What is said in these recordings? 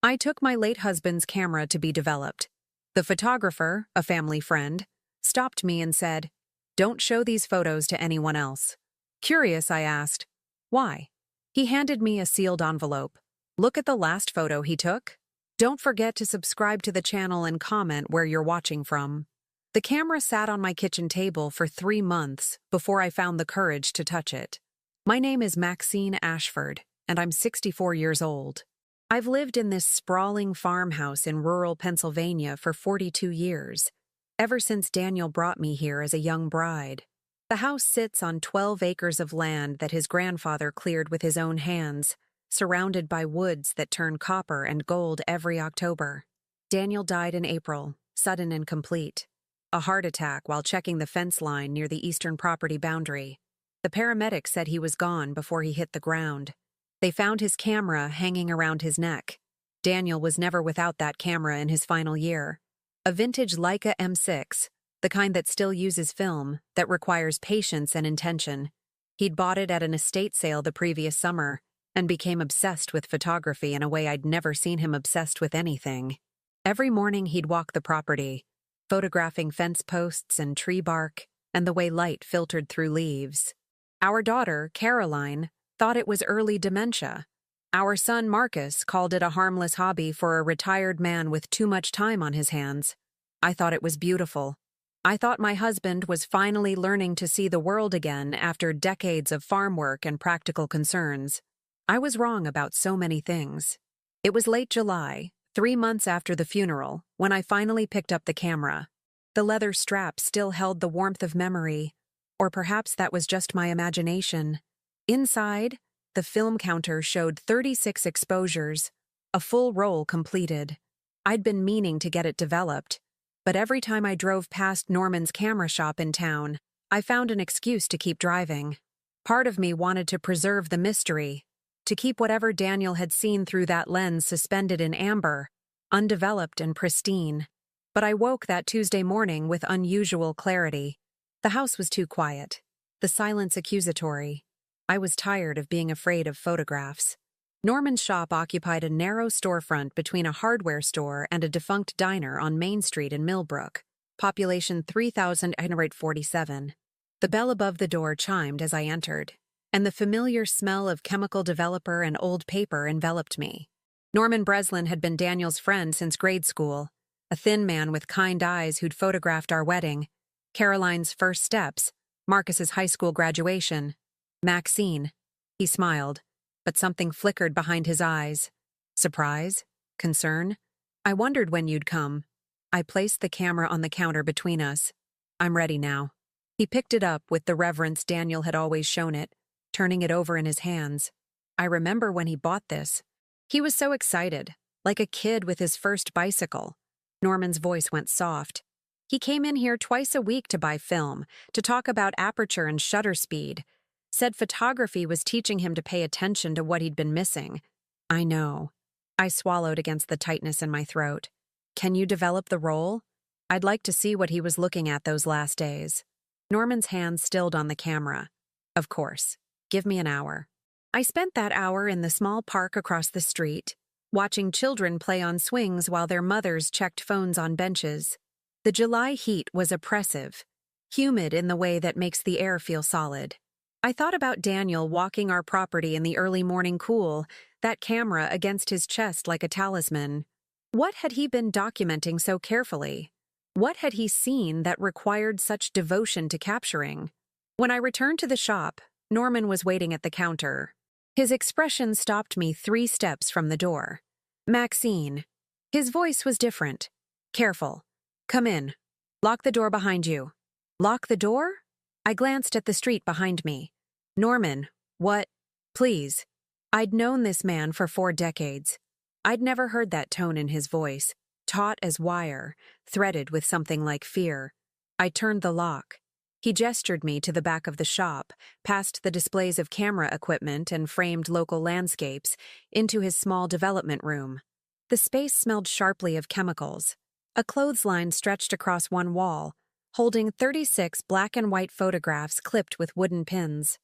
I took my late husband's camera to be developed. The photographer, a family friend, stopped me and said, "Don't show these photos to anyone else." Curious, I asked, "Why?" He handed me a sealed envelope. "Look at the last photo he took. Don't forget to subscribe to the channel and comment where you're watching from." The camera sat on my kitchen table for 3 months before I found the courage to touch it. My name is Maxine Ashford, and I'm 64 years old. I've lived in this sprawling farmhouse in rural Pennsylvania for 42 years, ever since Daniel brought me here as a young bride. The house sits on 12 acres of land that his grandfather cleared with his own hands, surrounded by woods that turn copper and gold every October. Daniel died in April, sudden and complete. A heart attack while checking the fence line near the eastern property boundary. The paramedics said he was gone before he hit the ground. They found his camera hanging around his neck. Daniel was never without that camera in his final year. A vintage Leica M6, the kind that still uses film, that requires patience and intention. He'd bought it at an estate sale the previous summer and became obsessed with photography in a way I'd never seen him obsessed with anything. Every morning he'd walk the property, photographing fence posts and tree bark and the way light filtered through leaves. Our daughter, Caroline, thought it was early dementia. Our son, Marcus, called it a harmless hobby for a retired man with too much time on his hands. I thought it was beautiful. I thought my husband was finally learning to see the world again after decades of farm work and practical concerns. I was wrong about so many things. It was late July, 3 months after the funeral, when I finally picked up the camera. The leather strap still held the warmth of memory, or perhaps that was just my imagination. Inside, the film counter showed 36 exposures, a full roll completed. I'd been meaning to get it developed, but every time I drove past Norman's camera shop in town, I found an excuse to keep driving. Part of me wanted to preserve the mystery, to keep whatever Daniel had seen through that lens suspended in amber, undeveloped and pristine. But I woke that Tuesday morning with unusual clarity. The house was too quiet, the silence accusatory. I was tired of being afraid of photographs. Norman's shop occupied a narrow storefront between a hardware store and a defunct diner on Main Street in Millbrook, population 3,847. The bell above the door chimed as I entered, and the familiar smell of chemical developer and old paper enveloped me. Norman Breslin had been Daniel's friend since grade school, a thin man with kind eyes who'd photographed our wedding, Caroline's first steps, Marcus's high school graduation. "Maxine," he smiled, but something flickered behind his eyes. Surprise? Concern? "I wondered when you'd come." I placed the camera on the counter between us. "I'm ready now." He picked it up with the reverence Daniel had always shown it, turning it over in his hands. I remember when he bought this. He was so excited, like a kid with his first bicycle. Norman's voice went soft. He came in here twice a week to buy film, to talk about aperture and shutter speed. Said photography was teaching him to pay attention to what he'd been missing. I know. I swallowed against the tightness in my throat. "Can you develop the roll?" I'd like to see what he was looking at those last days. Norman's hands stilled on the camera. "Of course. Give me an hour." I spent that hour in the small park across the street, watching children play on swings while their mothers checked phones on benches. The July heat was oppressive, humid in the way that makes the air feel solid. I thought about Daniel walking our property in the early morning cool, that camera against his chest like a talisman. What had he been documenting so carefully? What had he seen that required such devotion to capturing? When I returned to the shop, Norman was waiting at the counter. His expression stopped me 3 steps from the door. "Maxine." His voice was different. "Careful. Come in. Lock the door behind you." "Lock the door?" I glanced at the street behind me. "Norman, what? Please." I'd known this man for 4 decades. I'd never heard that tone in his voice, taut as wire, threaded with something like fear. I turned the lock. He gestured me to the back of the shop, past the displays of camera equipment and framed local landscapes, into his small development room. The space smelled sharply of chemicals. A clothesline stretched across one wall, holding 36 black and white photographs clipped with wooden pins.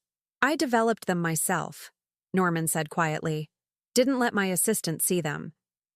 "I developed them myself," Norman said quietly. "Didn't let my assistant see them.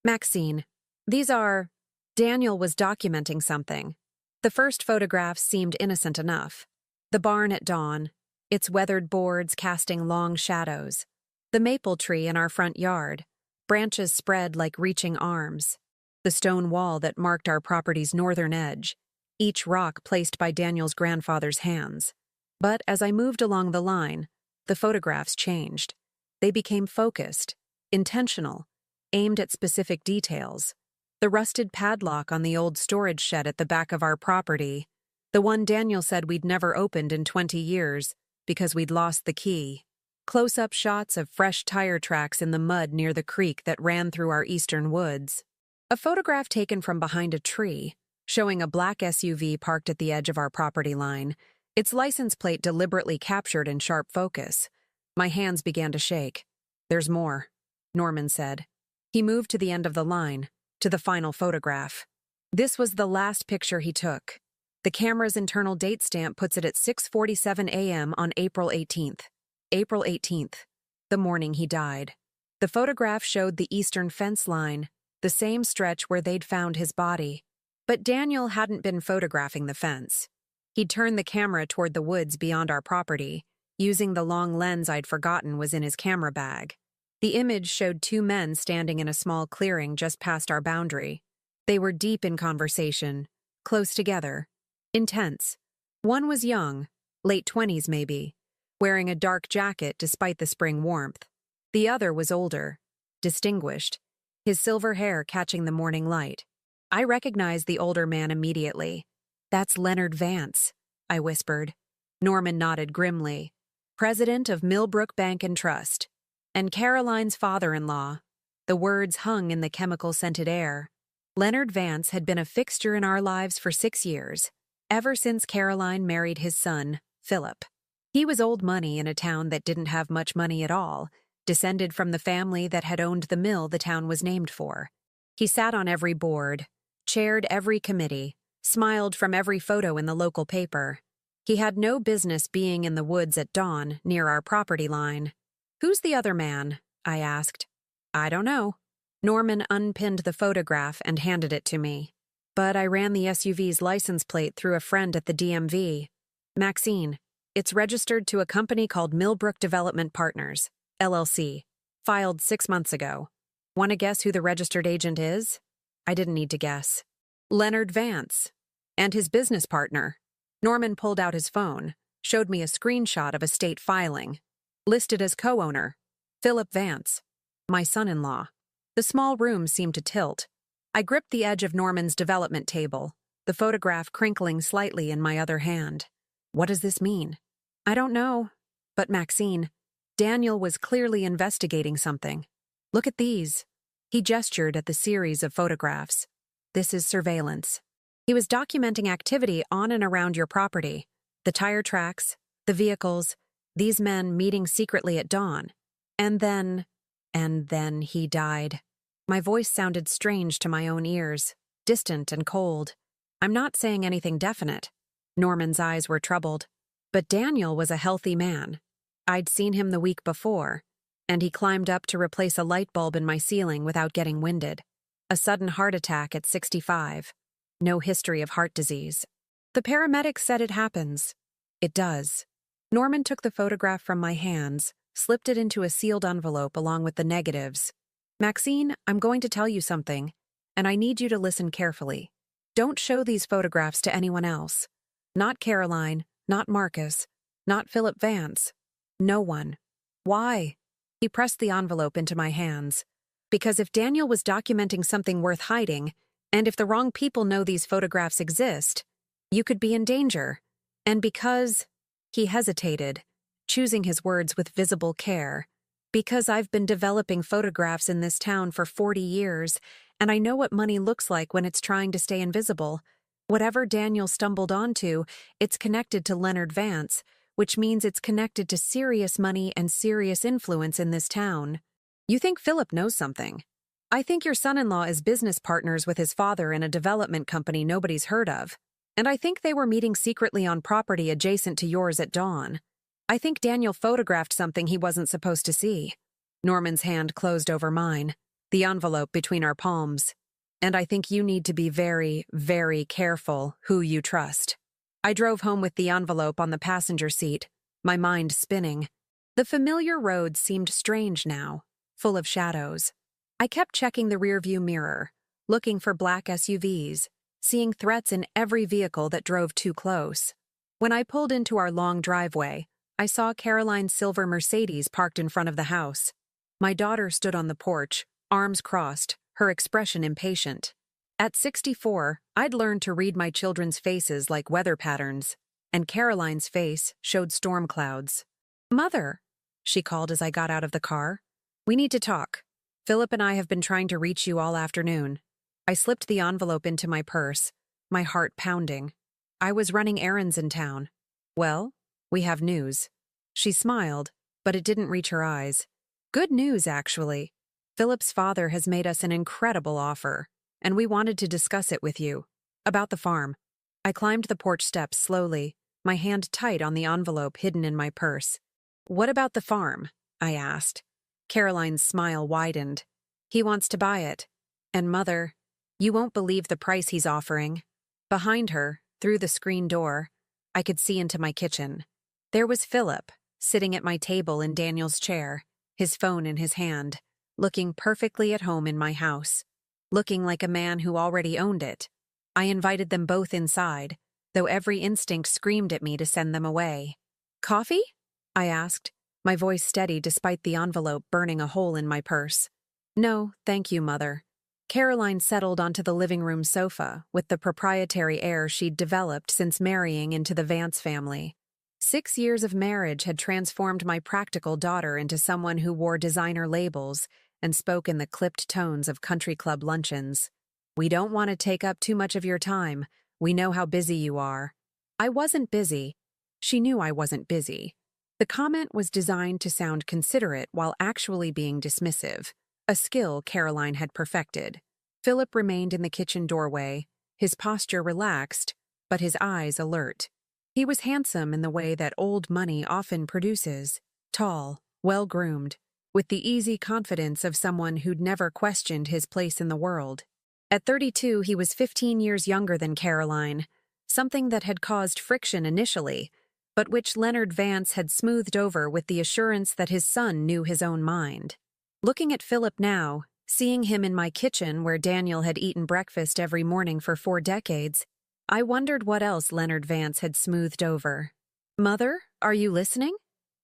Maxine, these are... Daniel was documenting something. The first photographs seemed innocent enough. The barn at dawn, its weathered boards casting long shadows. The maple tree in our front yard, branches spread like reaching arms. The stone wall that marked our property's northern edge, each rock placed by Daniel's grandfather's hands. But as I moved along the line, the photographs changed. They became focused, intentional, aimed at specific details. The rusted padlock on the old storage shed at the back of our property, the one Daniel said we'd never opened in 20 years because we'd lost the key. Close-up shots of fresh tire tracks in the mud near the creek that ran through our eastern woods. A photograph taken from behind a tree, showing a black SUV parked at the edge of our property line, its license plate deliberately captured in sharp focus. My hands began to shake. "There's more," Norman said. He moved to the end of the line, to the final photograph. This was the last picture he took. The camera's internal date stamp puts it at 6:47 a.m. on April 18th. April 18th, the morning he died. The photograph showed the eastern fence line, the same stretch where they'd found his body. But Daniel hadn't been photographing the fence. He'd turned the camera toward the woods beyond our property, using the long lens I'd forgotten was in his camera bag. The image showed two men standing in a small clearing just past our boundary. They were deep in conversation, close together, intense. One was young, late 20s maybe, wearing a dark jacket despite the spring warmth. The other was older, distinguished, his silver hair catching the morning light. I recognized the older man immediately. "That's Leonard Vance," I whispered. Norman nodded grimly. "President of Millbrook Bank and Trust. And Caroline's father-in-law." The words hung in the chemical-scented air. Leonard Vance had been a fixture in our lives for 6 years, ever since Caroline married his son, Philip. He was old money in a town that didn't have much money at all, descended from the family that had owned the mill the town was named for. He sat on every board, chaired every committee, smiled from every photo in the local paper. He had no business being in the woods at dawn near our property line. "Who's the other man?" I asked. "I don't know." Norman unpinned the photograph and handed it to me. But I ran the SUV's license plate through a friend at the DMV. "Maxine, it's registered to a company called Millbrook Development Partners, LLC, filed 6 months ago. Want to guess who the registered agent is?" I didn't need to guess. "Leonard Vance. And his business partner." Norman pulled out his phone, showed me a screenshot of a state filing. Listed as co-owner, Philip Vance, my son-in-law. The small room seemed to tilt. I gripped the edge of Norman's development table, the photograph crinkling slightly in my other hand. "What does this mean?" "I don't know. But Maxine, Daniel was clearly investigating something. Look at these." He gestured at the series of photographs. "This is surveillance. He was documenting activity on and around your property. The tire tracks, the vehicles, these men meeting secretly at dawn. And then he died." My voice sounded strange to my own ears, distant and cold. "I'm not saying anything definite." Norman's eyes were troubled. "But Daniel was a healthy man. I'd seen him the week before, and he climbed up to replace a light bulb in my ceiling without getting winded. A sudden heart attack at 65. No history of heart disease. The paramedics said it happens. It does." Norman took the photograph from my hands, slipped it into a sealed envelope along with the negatives. "Maxine, I'm going to tell you something, and I need you to listen carefully. Don't show these photographs to anyone else. Not Caroline, not Marcus, not Philip Vance. No one." "Why?" He pressed the envelope into my hands. "Because if Daniel was documenting something worth hiding, and if the wrong people know these photographs exist, you could be in danger. And because..." He hesitated, choosing his words with visible care. "Because I've been developing photographs in this town for 40 years, and I know what money looks like when it's trying to stay invisible. Whatever Daniel stumbled onto, it's connected to Leonard Vance, which means it's connected to serious money and serious influence in this town. You think Philip knows something. I think your son-in-law is business partners with his father in a development company nobody's heard of. And I think they were meeting secretly on property adjacent to yours at dawn. I think Daniel photographed something he wasn't supposed to see." Norman's hand closed over mine. the envelope between our palms. And I think you need to be very, very careful who you trust. I drove home with the envelope on the passenger seat, my mind spinning. The familiar road seemed strange now, full of shadows. I kept checking the rearview mirror, looking for black SUVs, seeing threats in every vehicle that drove too close. When I pulled into our long driveway, I saw Caroline's silver Mercedes parked in front of the house. My daughter stood on the porch, arms crossed, her expression impatient. At 64, I'd learned to read my children's faces like weather patterns, and Caroline's face showed storm clouds. "Mother," she called as I got out of the car. "We need to talk. Philip and I have been trying to reach you all afternoon." I slipped the envelope into my purse, my heart pounding. "I was running errands in town." "Well, we have news." She smiled, but it didn't reach her eyes. "Good news, actually. Philip's father has made us an incredible offer, and we wanted to discuss it with you. About the farm." I climbed the porch steps slowly, my hand tight on the envelope hidden in my purse. "What about the farm?" I asked. Caroline's smile widened. "He wants to buy it. And Mother, you won't believe the price he's offering." Behind her, through the screen door, I could see into my kitchen. There was Philip, sitting at my table in Daniel's chair, his phone in his hand, looking perfectly at home in my house, looking like a man who already owned it. I invited them both inside, though every instinct screamed at me to send them away. "Coffee?" I asked, my voice steady despite the envelope burning a hole in my purse. "No, thank you, Mother." Caroline settled onto the living room sofa with the proprietary air she'd developed since marrying into the Vance family. 6 years of marriage had transformed my practical daughter into someone who wore designer labels and spoke in the clipped tones of country club luncheons. "We don't want to take up too much of your time. We know how busy you are." I wasn't busy. She knew I wasn't busy. The comment was designed to sound considerate while actually being dismissive, a skill Caroline had perfected. Philip remained in the kitchen doorway, his posture relaxed, but his eyes alert. He was handsome in the way that old money often produces, tall, well-groomed, with the easy confidence of someone who'd never questioned his place in the world. At 32, he was 15 years younger than Caroline, something that had caused friction initially, but which Leonard Vance had smoothed over with the assurance that his son knew his own mind. Looking at Philip now, seeing him in my kitchen where Daniel had eaten breakfast every morning for 4 decades, I wondered what else Leonard Vance had smoothed over. "Mother, are you listening?"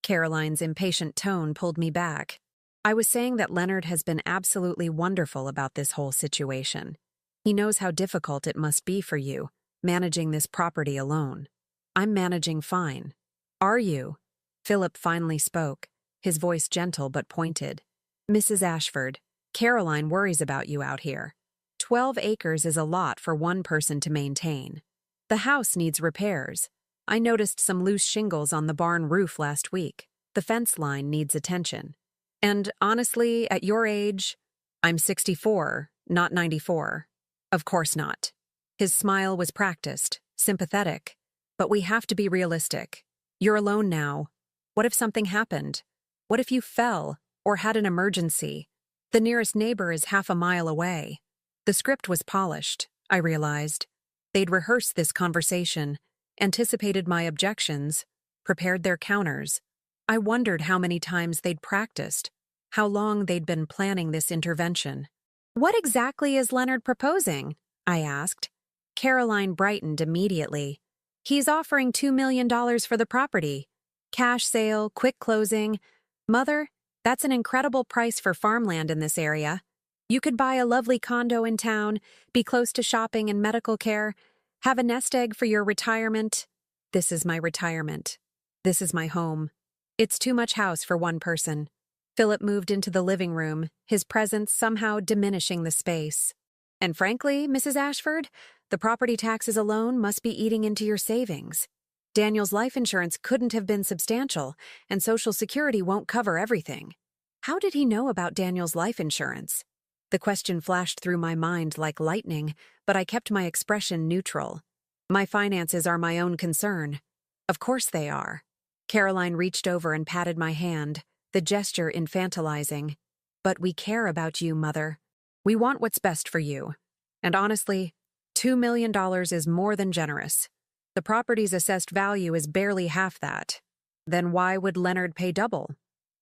Caroline's impatient tone pulled me back. "I was saying that Leonard has been absolutely wonderful about this whole situation. He knows how difficult it must be for you, managing this property alone. I'm managing fine." "Are you?" Philip finally spoke, his voice gentle but pointed. "Mrs. Ashford, Caroline worries about you out here. 12 acres is a lot for one person to maintain. The house needs repairs. I noticed some loose shingles on the barn roof last week. The fence line needs attention. And honestly, at your age, I'm 64, not 94. Of course not." His smile was practiced, sympathetic. "But we have to be realistic. You're alone now. What if something happened? What if you fell or had an emergency? The nearest neighbor is half a mile away." The script was polished, I realized. They'd rehearsed this conversation, anticipated my objections, prepared their counters. I wondered how many times they'd practiced, how long they'd been planning this intervention. "What exactly is Leonard proposing?" I asked. Caroline brightened immediately. "He's offering $2 million for the property. Cash sale, quick closing. Mother, that's an incredible price for farmland in this area. You could buy a lovely condo in town, be close to shopping and medical care, have a nest egg for your retirement." "This is my retirement. This is my home. It's too much house for one person." Philip moved into the living room, his presence somehow diminishing the space. "And frankly, Mrs. Ashford, the property taxes alone must be eating into your savings. Daniel's life insurance couldn't have been substantial, and Social Security won't cover everything." How did he know about Daniel's life insurance? The question flashed through my mind like lightning, but I kept my expression neutral. "My finances are my own concern." "Of course they are." Caroline reached over and patted my hand, the gesture infantilizing. But we care about you, Mother. We want what's best for you. And honestly, $2 million is more than generous. The property's assessed value is barely half that. Then why would Leonard pay double?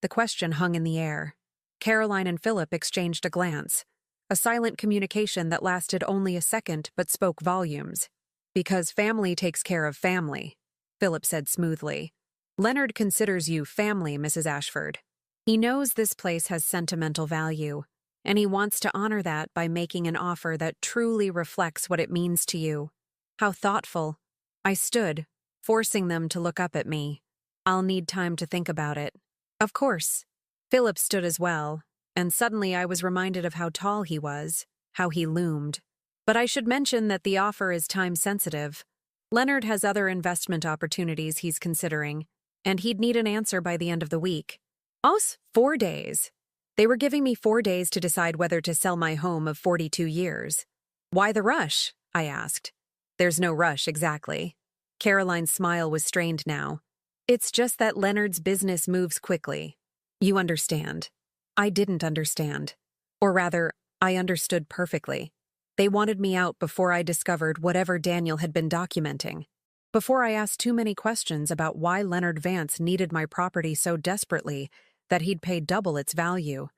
The question hung in the air. Caroline and Philip exchanged a glance, a silent communication that lasted only a second but spoke volumes. Because family takes care of family, Philip said smoothly. Leonard considers you family, Mrs. Ashford. He knows this place has sentimental value, and he wants to honor that by making an offer that truly reflects what it means to you. How thoughtful. I stood, forcing them to look up at me. I'll need time to think about it. Of course. Philip stood as well, and suddenly I was reminded of how tall he was, how he loomed. But I should mention that the offer is time-sensitive. Leonard has other investment opportunities he's considering, and he'd need an answer by the end of the week. 4 days. They were giving me 4 days to decide whether to sell my home of 42 years. Why the rush? I asked. There's no rush, exactly. Caroline's smile was strained now. It's just that Leonard's business moves quickly. You understand. I didn't understand. Or rather, I understood perfectly. They wanted me out before I discovered whatever Daniel had been documenting. Before I asked too many questions about why Leonard Vance needed my property so desperately that he'd pay double its value.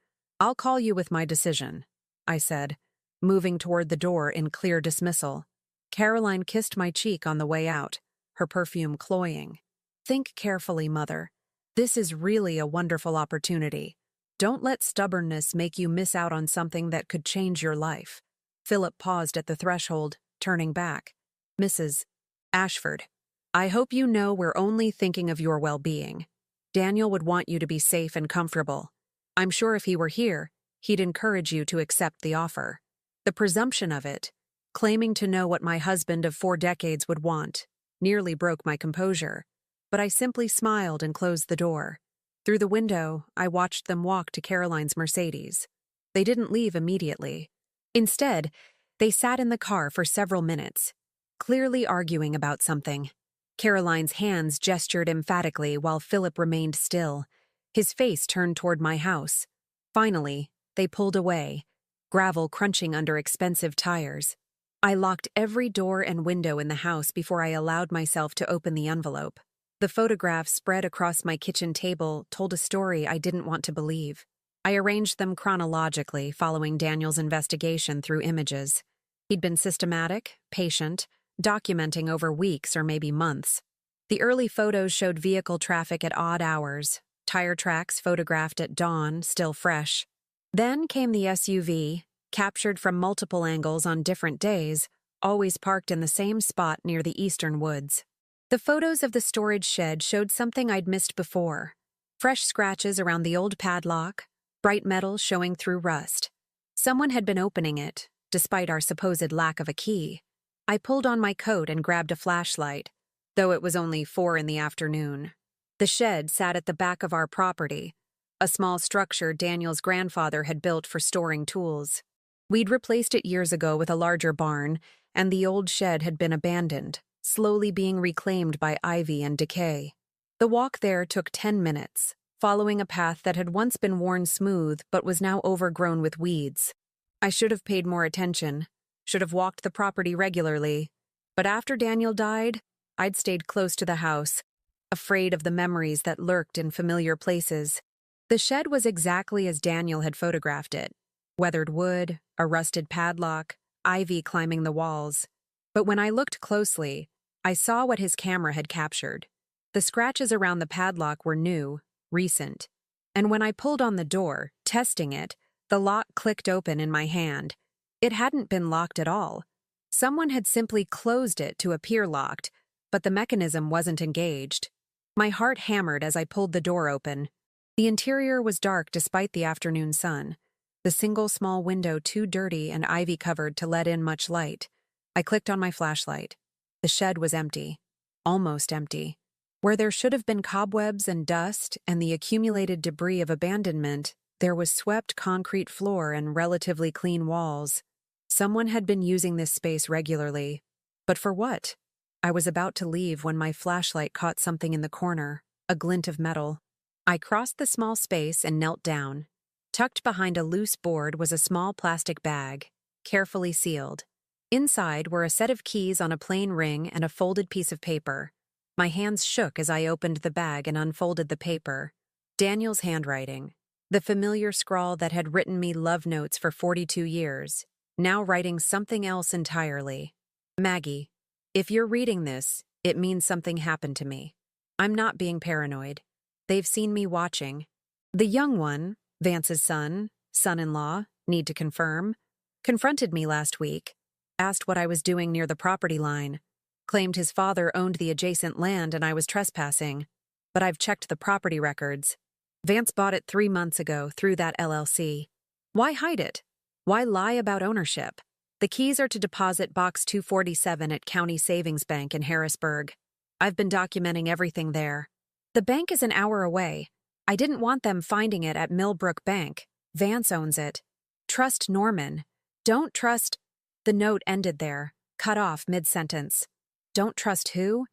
I'll call you with my decision, I said, moving toward the door in clear dismissal. Caroline kissed my cheek on the way out, her perfume cloying. Think carefully, Mother. This is really a wonderful opportunity. Don't let stubbornness make you miss out on something that could change your life. Philip paused at the threshold, turning back. Mrs. Ashford, I hope you know we're only thinking of your well-being. Daniel would want you to be safe and comfortable. I'm sure if he were here, he'd encourage you to accept the offer. The presumption of it, claiming to know what my husband of 4 decades would want, nearly broke my composure, but I simply smiled and closed the door. Through the window, I watched them walk to Caroline's Mercedes. They didn't leave immediately. Instead, they sat in the car for several minutes, clearly arguing about something. Caroline's hands gestured emphatically while Philip remained still, his face turned toward my house. Finally, they pulled away, gravel crunching under expensive tires. I locked every door and window in the house before I allowed myself to open the envelope. The photographs spread across my kitchen table told a story I didn't want to believe. I arranged them chronologically, following Daniel's investigation through images. He'd been systematic, patient, documenting over weeks or maybe months. The early photos showed vehicle traffic at odd hours, tire tracks photographed at dawn, still fresh. Then came the SUV, captured from multiple angles on different days, always parked in the same spot near the eastern woods. The photos of the storage shed showed something I'd missed before. Fresh scratches around the old padlock, bright metal showing through rust. Someone had been opening it, despite our supposed lack of a key. I pulled on my coat and grabbed a flashlight, though it was only 4 in the afternoon. The shed sat at the back of our property, a small structure Daniel's grandfather had built for storing tools. We'd replaced it years ago with a larger barn, and the old shed had been abandoned, slowly being reclaimed by ivy and decay. The walk there took 10 minutes, following a path that had once been worn smooth but was now overgrown with weeds. I should have paid more attention, should have walked the property regularly, but after Daniel died, I'd stayed close to the house, afraid of the memories that lurked in familiar places. The shed was exactly as Daniel had photographed it. Weathered wood, a rusted padlock, ivy climbing the walls. But when I looked closely, I saw what his camera had captured. The scratches around the padlock were new, recent. And when I pulled on the door, testing it, the lock clicked open in my hand. It hadn't been locked at all. Someone had simply closed it to appear locked, but the mechanism wasn't engaged. My heart hammered as I pulled the door open. The interior was dark despite the afternoon sun, the single small window too dirty and ivy-covered to let in much light. I clicked on my flashlight. The shed was empty. Almost empty. Where there should have been cobwebs and dust and the accumulated debris of abandonment, there was swept concrete floor and relatively clean walls. Someone had been using this space regularly. But for what? I was about to leave when my flashlight caught something in the corner, a glint of metal. I crossed the small space and knelt down. Tucked behind a loose board was a small plastic bag, carefully sealed. Inside were a set of keys on a plain ring and a folded piece of paper. My hands shook as I opened the bag and unfolded the paper. Daniel's handwriting. The familiar scrawl that had written me love notes for 42 years, now writing something else entirely. Maggie, if you're reading this, it means something happened to me. I'm not being paranoid. They've seen me watching. The young one, Vance's son-in-law, need to confirm, confronted me last week, asked what I was doing near the property line, claimed his father owned the adjacent land and I was trespassing, but I've checked the property records. Vance bought it 3 months ago through that LLC. Why hide it? Why lie about ownership? The keys are to deposit Box 247 at County Savings Bank in Harrisburg. I've been documenting everything there. The bank is an hour away. I didn't want them finding it at Millbrook Bank. Vance owns it. Trust Norman. Don't trust... The note ended there, cut off mid-sentence. Don't trust who?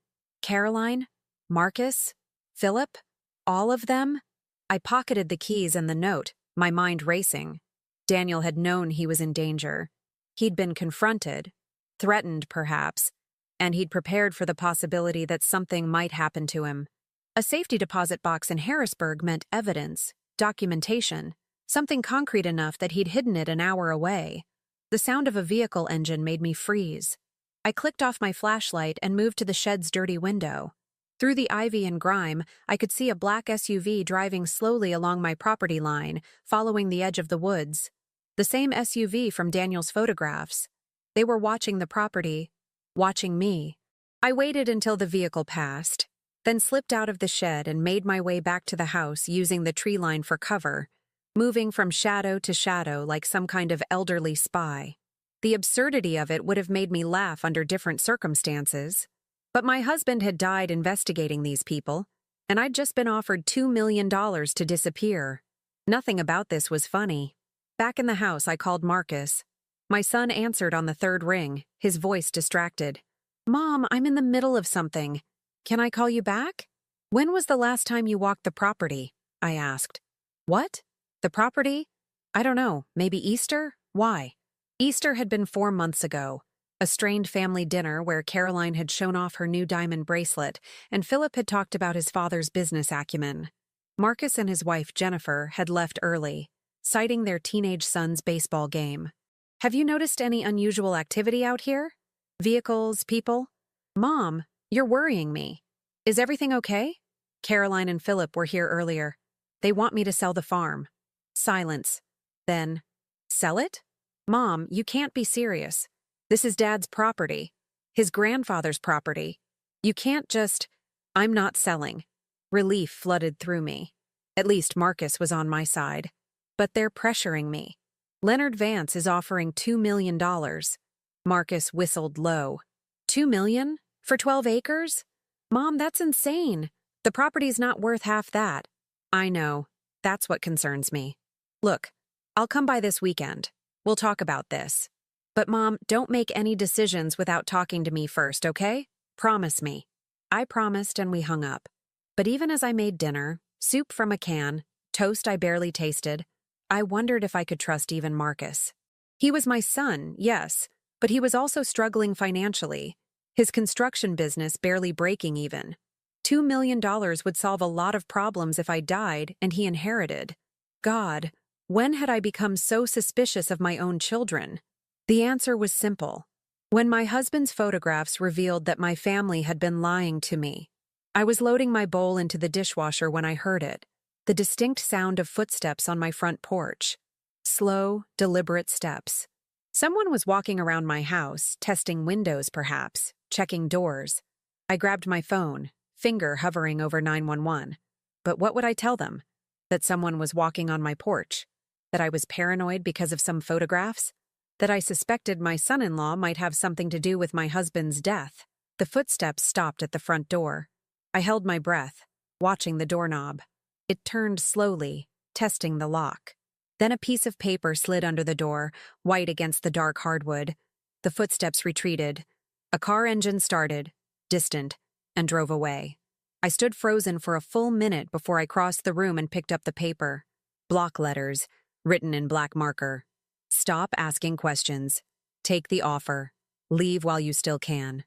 Caroline? Marcus? Philip? All of them? I pocketed the keys and the note, my mind racing. Daniel had known he was in danger. He'd been confronted, threatened perhaps, and he'd prepared for the possibility that something might happen to him. A safety deposit box in Harrisburg meant evidence, documentation, something concrete enough that he'd hidden it an hour away. The sound of a vehicle engine made me freeze. I clicked off my flashlight and moved to the shed's dirty window. Through the ivy and grime, I could see a black SUV driving slowly along my property line, following the edge of the woods. The same SUV from Daniel's photographs. They were watching the property, watching me. I waited until the vehicle passed, then slipped out of the shed and made my way back to the house using the tree line for cover, moving from shadow to shadow like some kind of elderly spy. The absurdity of it would have made me laugh under different circumstances. But my husband had died investigating these people, and I'd just been offered $2 million to disappear. Nothing about this was funny. Back in the house, I called Marcus. My son answered on the third ring, his voice distracted. "Mom, I'm in the middle of something. Can I call you back?" "When was the last time you walked the property?" I asked. "What? The property? I don't know, maybe Easter? Why?" Easter had been 4 months ago. A strained family dinner where Caroline had shown off her new diamond bracelet, and Philip had talked about his father's business acumen. Marcus and his wife, Jennifer, had left early, citing their teenage son's baseball game. "Have you noticed any unusual activity out here? Vehicles, people?" "Mom, you're worrying me. Is everything okay?" "Caroline and Philip were here earlier. They want me to sell the farm." Silence. Then, "Sell it? Mom, you can't be serious. This is Dad's property. His grandfather's property. You can't just..." "I'm not selling." Relief flooded through me. At least Marcus was on my side. "But they're pressuring me. Leonard Vance is offering $2 million. Marcus whistled low. $2 million? For 12 acres? Mom, that's insane. The property's not worth half that." "I know. That's what concerns me. Look, I'll come by this weekend. We'll talk about this. But Mom, don't make any decisions without talking to me first, okay? Promise me." I promised and we hung up. But even as I made dinner, soup from a can, toast I barely tasted, I wondered if I could trust even Marcus. He was my son, yes, but he was also struggling financially. His construction business barely breaking even. $2 million would solve a lot of problems if I died and he inherited. God, when had I become so suspicious of my own children? The answer was simple. When my husband's photographs revealed that my family had been lying to me. I was loading my bowl into the dishwasher when I heard it, the distinct sound of footsteps on my front porch. Slow, deliberate steps. Someone was walking around my house, testing windows perhaps, checking doors. I grabbed my phone, finger hovering over 911. But what would I tell them? That someone was walking on my porch? That I was paranoid because of some photographs? That I suspected my son-in-law might have something to do with my husband's death? The footsteps stopped at the front door. I held my breath, watching the doorknob. It turned slowly, testing the lock. Then a piece of paper slid under the door, white against the dark hardwood. The footsteps retreated. A car engine started, distant, and drove away. I stood frozen for a full minute before I crossed the room and picked up the paper. Block letters, written in black marker. Stop asking questions. Take the offer. Leave while you still can.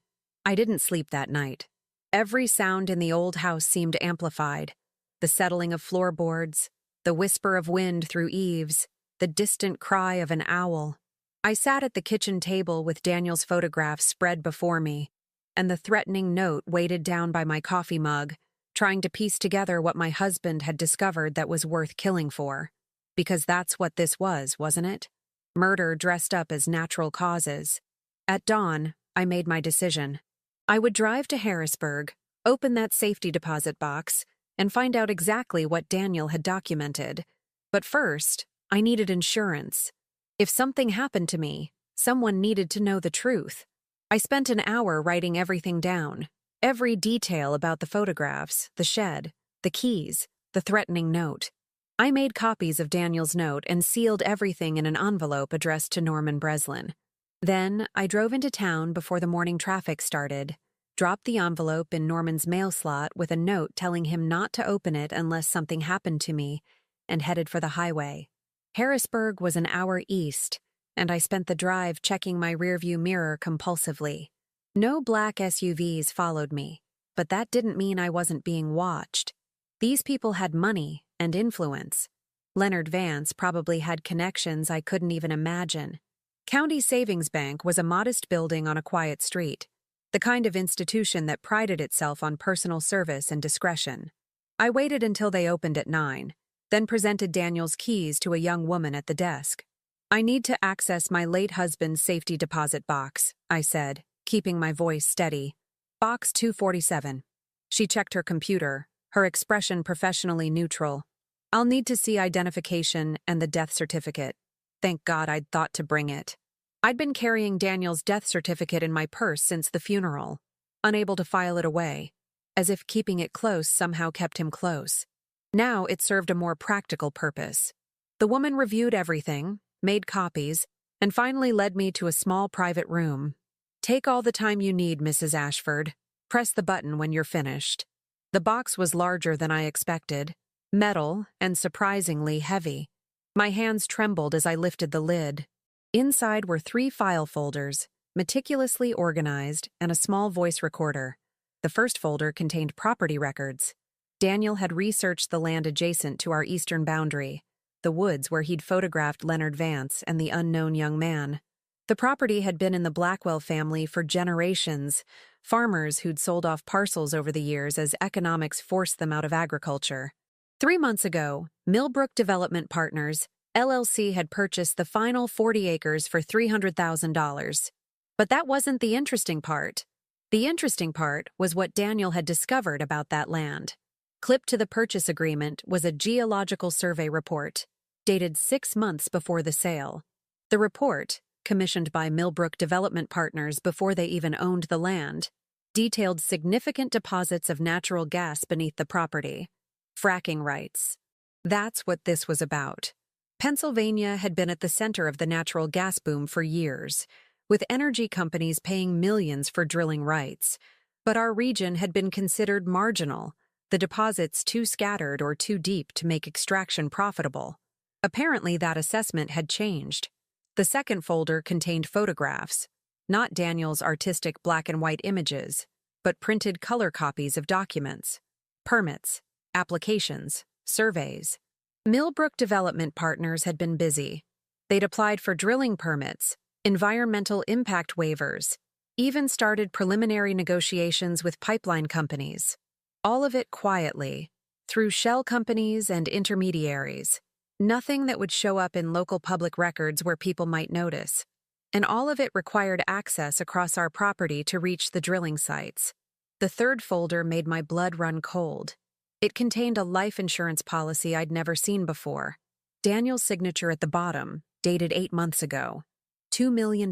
I didn't sleep that night. Every sound in the old house seemed amplified. The settling of floorboards, the whisper of wind through eaves, the distant cry of an owl. I sat at the kitchen table with Daniel's photographs spread before me, and the threatening note weighted down by my coffee mug, trying to piece together what my husband had discovered that was worth killing for. Because that's what this was, wasn't it? Murder dressed up as natural causes. At dawn, I made my decision. I would drive to Harrisburg, open that safety deposit box, and find out exactly what Daniel had documented. But first, I needed insurance. If something happened to me, someone needed to know the truth. I spent an hour writing everything down, every detail about the photographs, the shed, the keys, the threatening note. I made copies of Daniel's note and sealed everything in an envelope addressed to Norman Breslin. Then, I drove into town before the morning traffic started, dropped the envelope in Norman's mail slot with a note telling him not to open it unless something happened to me, and headed for the highway. Harrisburg was an hour east, and I spent the drive checking my rearview mirror compulsively. No black SUVs followed me, but that didn't mean I wasn't being watched. These people had money and influence. Leonard Vance probably had connections I couldn't even imagine. County Savings Bank was a modest building on a quiet street, the kind of institution that prided itself on personal service and discretion. I waited until they opened at 9, then presented Daniel's keys to a young woman at the desk. "I need to access my late husband's safety deposit box," I said, keeping my voice steady. "Box 247. She checked her computer, her expression professionally neutral. "I'll need to see identification and the death certificate." Thank God I'd thought to bring it. I'd been carrying Daniel's death certificate in my purse since the funeral, unable to file it away, as if keeping it close somehow kept him close. Now it served a more practical purpose. The woman reviewed everything, made copies, and finally led me to a small private room. "Take all the time you need, Mrs. Ashford. Press the button when you're finished." The box was larger than I expected, metal and surprisingly heavy. My hands trembled as I lifted the lid. Inside were 3 file folders, meticulously organized, and a small voice recorder. The first folder contained property records. Daniel had researched the land adjacent to our eastern boundary, the woods where he'd photographed Leonard Vance and the unknown young man. The property had been in the Blackwell family for generations, farmers who'd sold off parcels over the years as economics forced them out of agriculture. 3 months ago, Millbrook Development Partners, LLC had purchased the final 40 acres for $300,000. But that wasn't the interesting part. The interesting part was what Daniel had discovered about that land. Clipped to the purchase agreement was a geological survey report, dated 6 months before the sale. The report, commissioned by Millbrook Development Partners before they even owned the land, detailed significant deposits of natural gas beneath the property. Fracking rights. That's what this was about. Pennsylvania had been at the center of the natural gas boom for years, with energy companies paying millions for drilling rights. But our region had been considered marginal, the deposits too scattered or too deep to make extraction profitable. Apparently that assessment had changed. The second folder contained photographs, not Daniel's artistic black and white images, but printed color copies of documents, permits, applications, surveys. Millbrook Development Partners had been busy. They'd applied for drilling permits, environmental impact waivers, even started preliminary negotiations with pipeline companies. All of it quietly, through shell companies and intermediaries. Nothing that would show up in local public records where people might notice. And all of it required access across our property to reach the drilling sites. The third folder made my blood run cold. It contained a life insurance policy I'd never seen before. Daniel's signature at the bottom, dated 8 months ago. $2 million,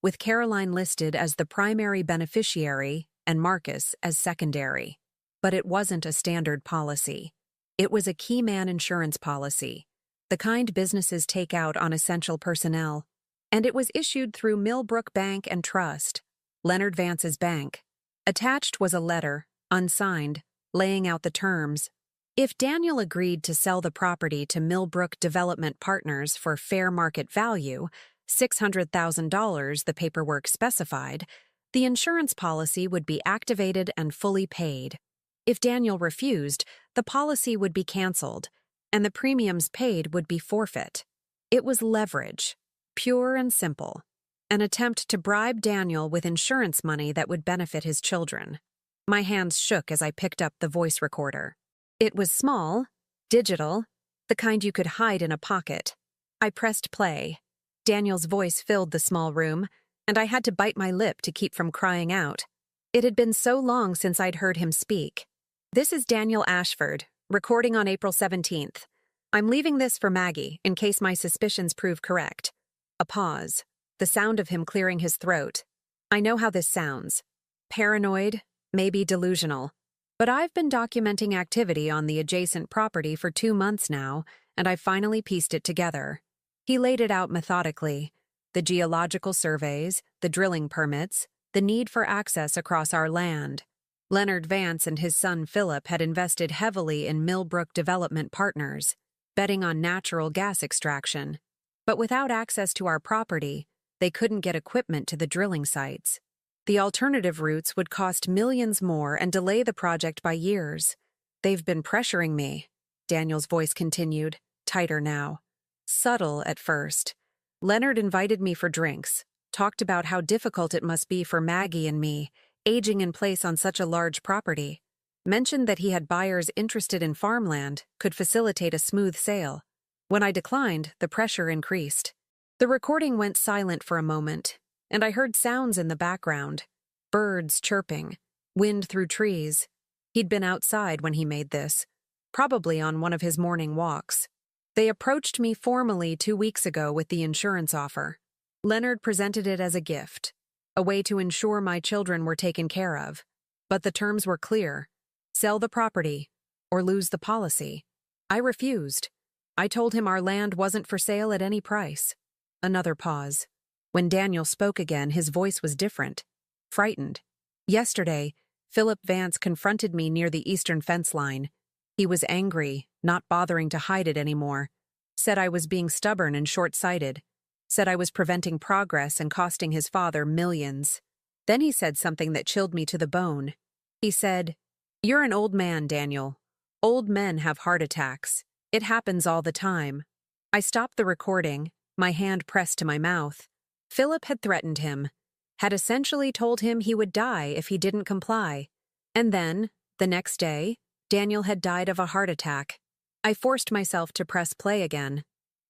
with Caroline listed as the primary beneficiary and Marcus as secondary. But it wasn't a standard policy. It was a key man insurance policy, the kind businesses take out on essential personnel. And it was issued through Millbrook Bank and Trust, Leonard Vance's bank. Attached was a letter, unsigned, laying out the terms. If Daniel agreed to sell the property to Millbrook Development Partners for fair market value, $600,000 the paperwork specified, the insurance policy would be activated and fully paid. If Daniel refused, the policy would be canceled, and the premiums paid would be forfeit. It was leverage, pure and simple, an attempt to bribe Daniel with insurance money that would benefit his children. My hands shook as I picked up the voice recorder. It was small, digital, the kind you could hide in a pocket. I pressed play. Daniel's voice filled the small room, and I had to bite my lip to keep from crying out. It had been so long since I'd heard him speak. "This is Daniel Ashford, recording on April 17th. I'm leaving this for Maggie, in case my suspicions prove correct." A pause, the sound of him clearing his throat. I know how this sounds. Paranoid, maybe delusional. But I've been documenting activity on the adjacent property for 2 months now, and I finally pieced it together. He laid it out methodically. The geological surveys, the drilling permits, the need for access across our land. Leonard Vance and his son Philip had invested heavily in Millbrook Development Partners, betting on natural gas extraction. But without access to our property, they couldn't get equipment to the drilling sites. The alternative routes would cost millions more and delay the project by years. "They've been pressuring me," Daniel's voice continued, tighter now. Subtle at first. "Leonard invited me for drinks, talked about how difficult it must be for Maggie and me, aging in place on such a large property. Mentioned that he had buyers interested in farmland, could facilitate a smooth sale. When I declined, the pressure increased." The recording went silent for a moment, and I heard sounds in the background. Birds chirping, wind through trees. He'd been outside when he made this, probably on one of his morning walks. "They approached me formally 2 weeks ago with the insurance offer. Leonard presented it as a gift, a way to ensure my children were taken care of. But the terms were clear: sell the property or lose the policy. I refused. I told him our land wasn't for sale at any price." Another pause. When Daniel spoke again, his voice was different, frightened. "Yesterday, Philip Vance confronted me near the eastern fence line. He was angry, not bothering to hide it anymore. Said I was being stubborn and short-sighted. Said I was preventing progress and costing his father millions. Then he said something that chilled me to the bone. He said, 'You're an old man, Daniel. Old men have heart attacks. It happens all the time.' I stopped the recording, my hand pressed to my mouth. Philip had threatened him, had essentially told him he would die if he didn't comply. And then, the next day, Daniel had died of a heart attack. I forced myself to press play again.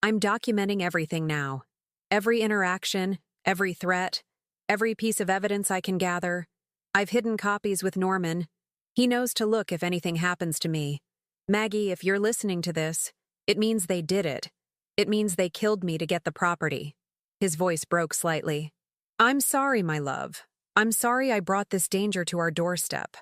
I'm documenting everything now. Every interaction, every threat, every piece of evidence I can gather. I've hidden copies with Norman. He knows to look if anything happens to me. Maggie, if you're listening to this, it means they did it. It means they killed me to get the property." His voice broke slightly. "I'm sorry, my love. I'm sorry I brought this danger to our doorstep.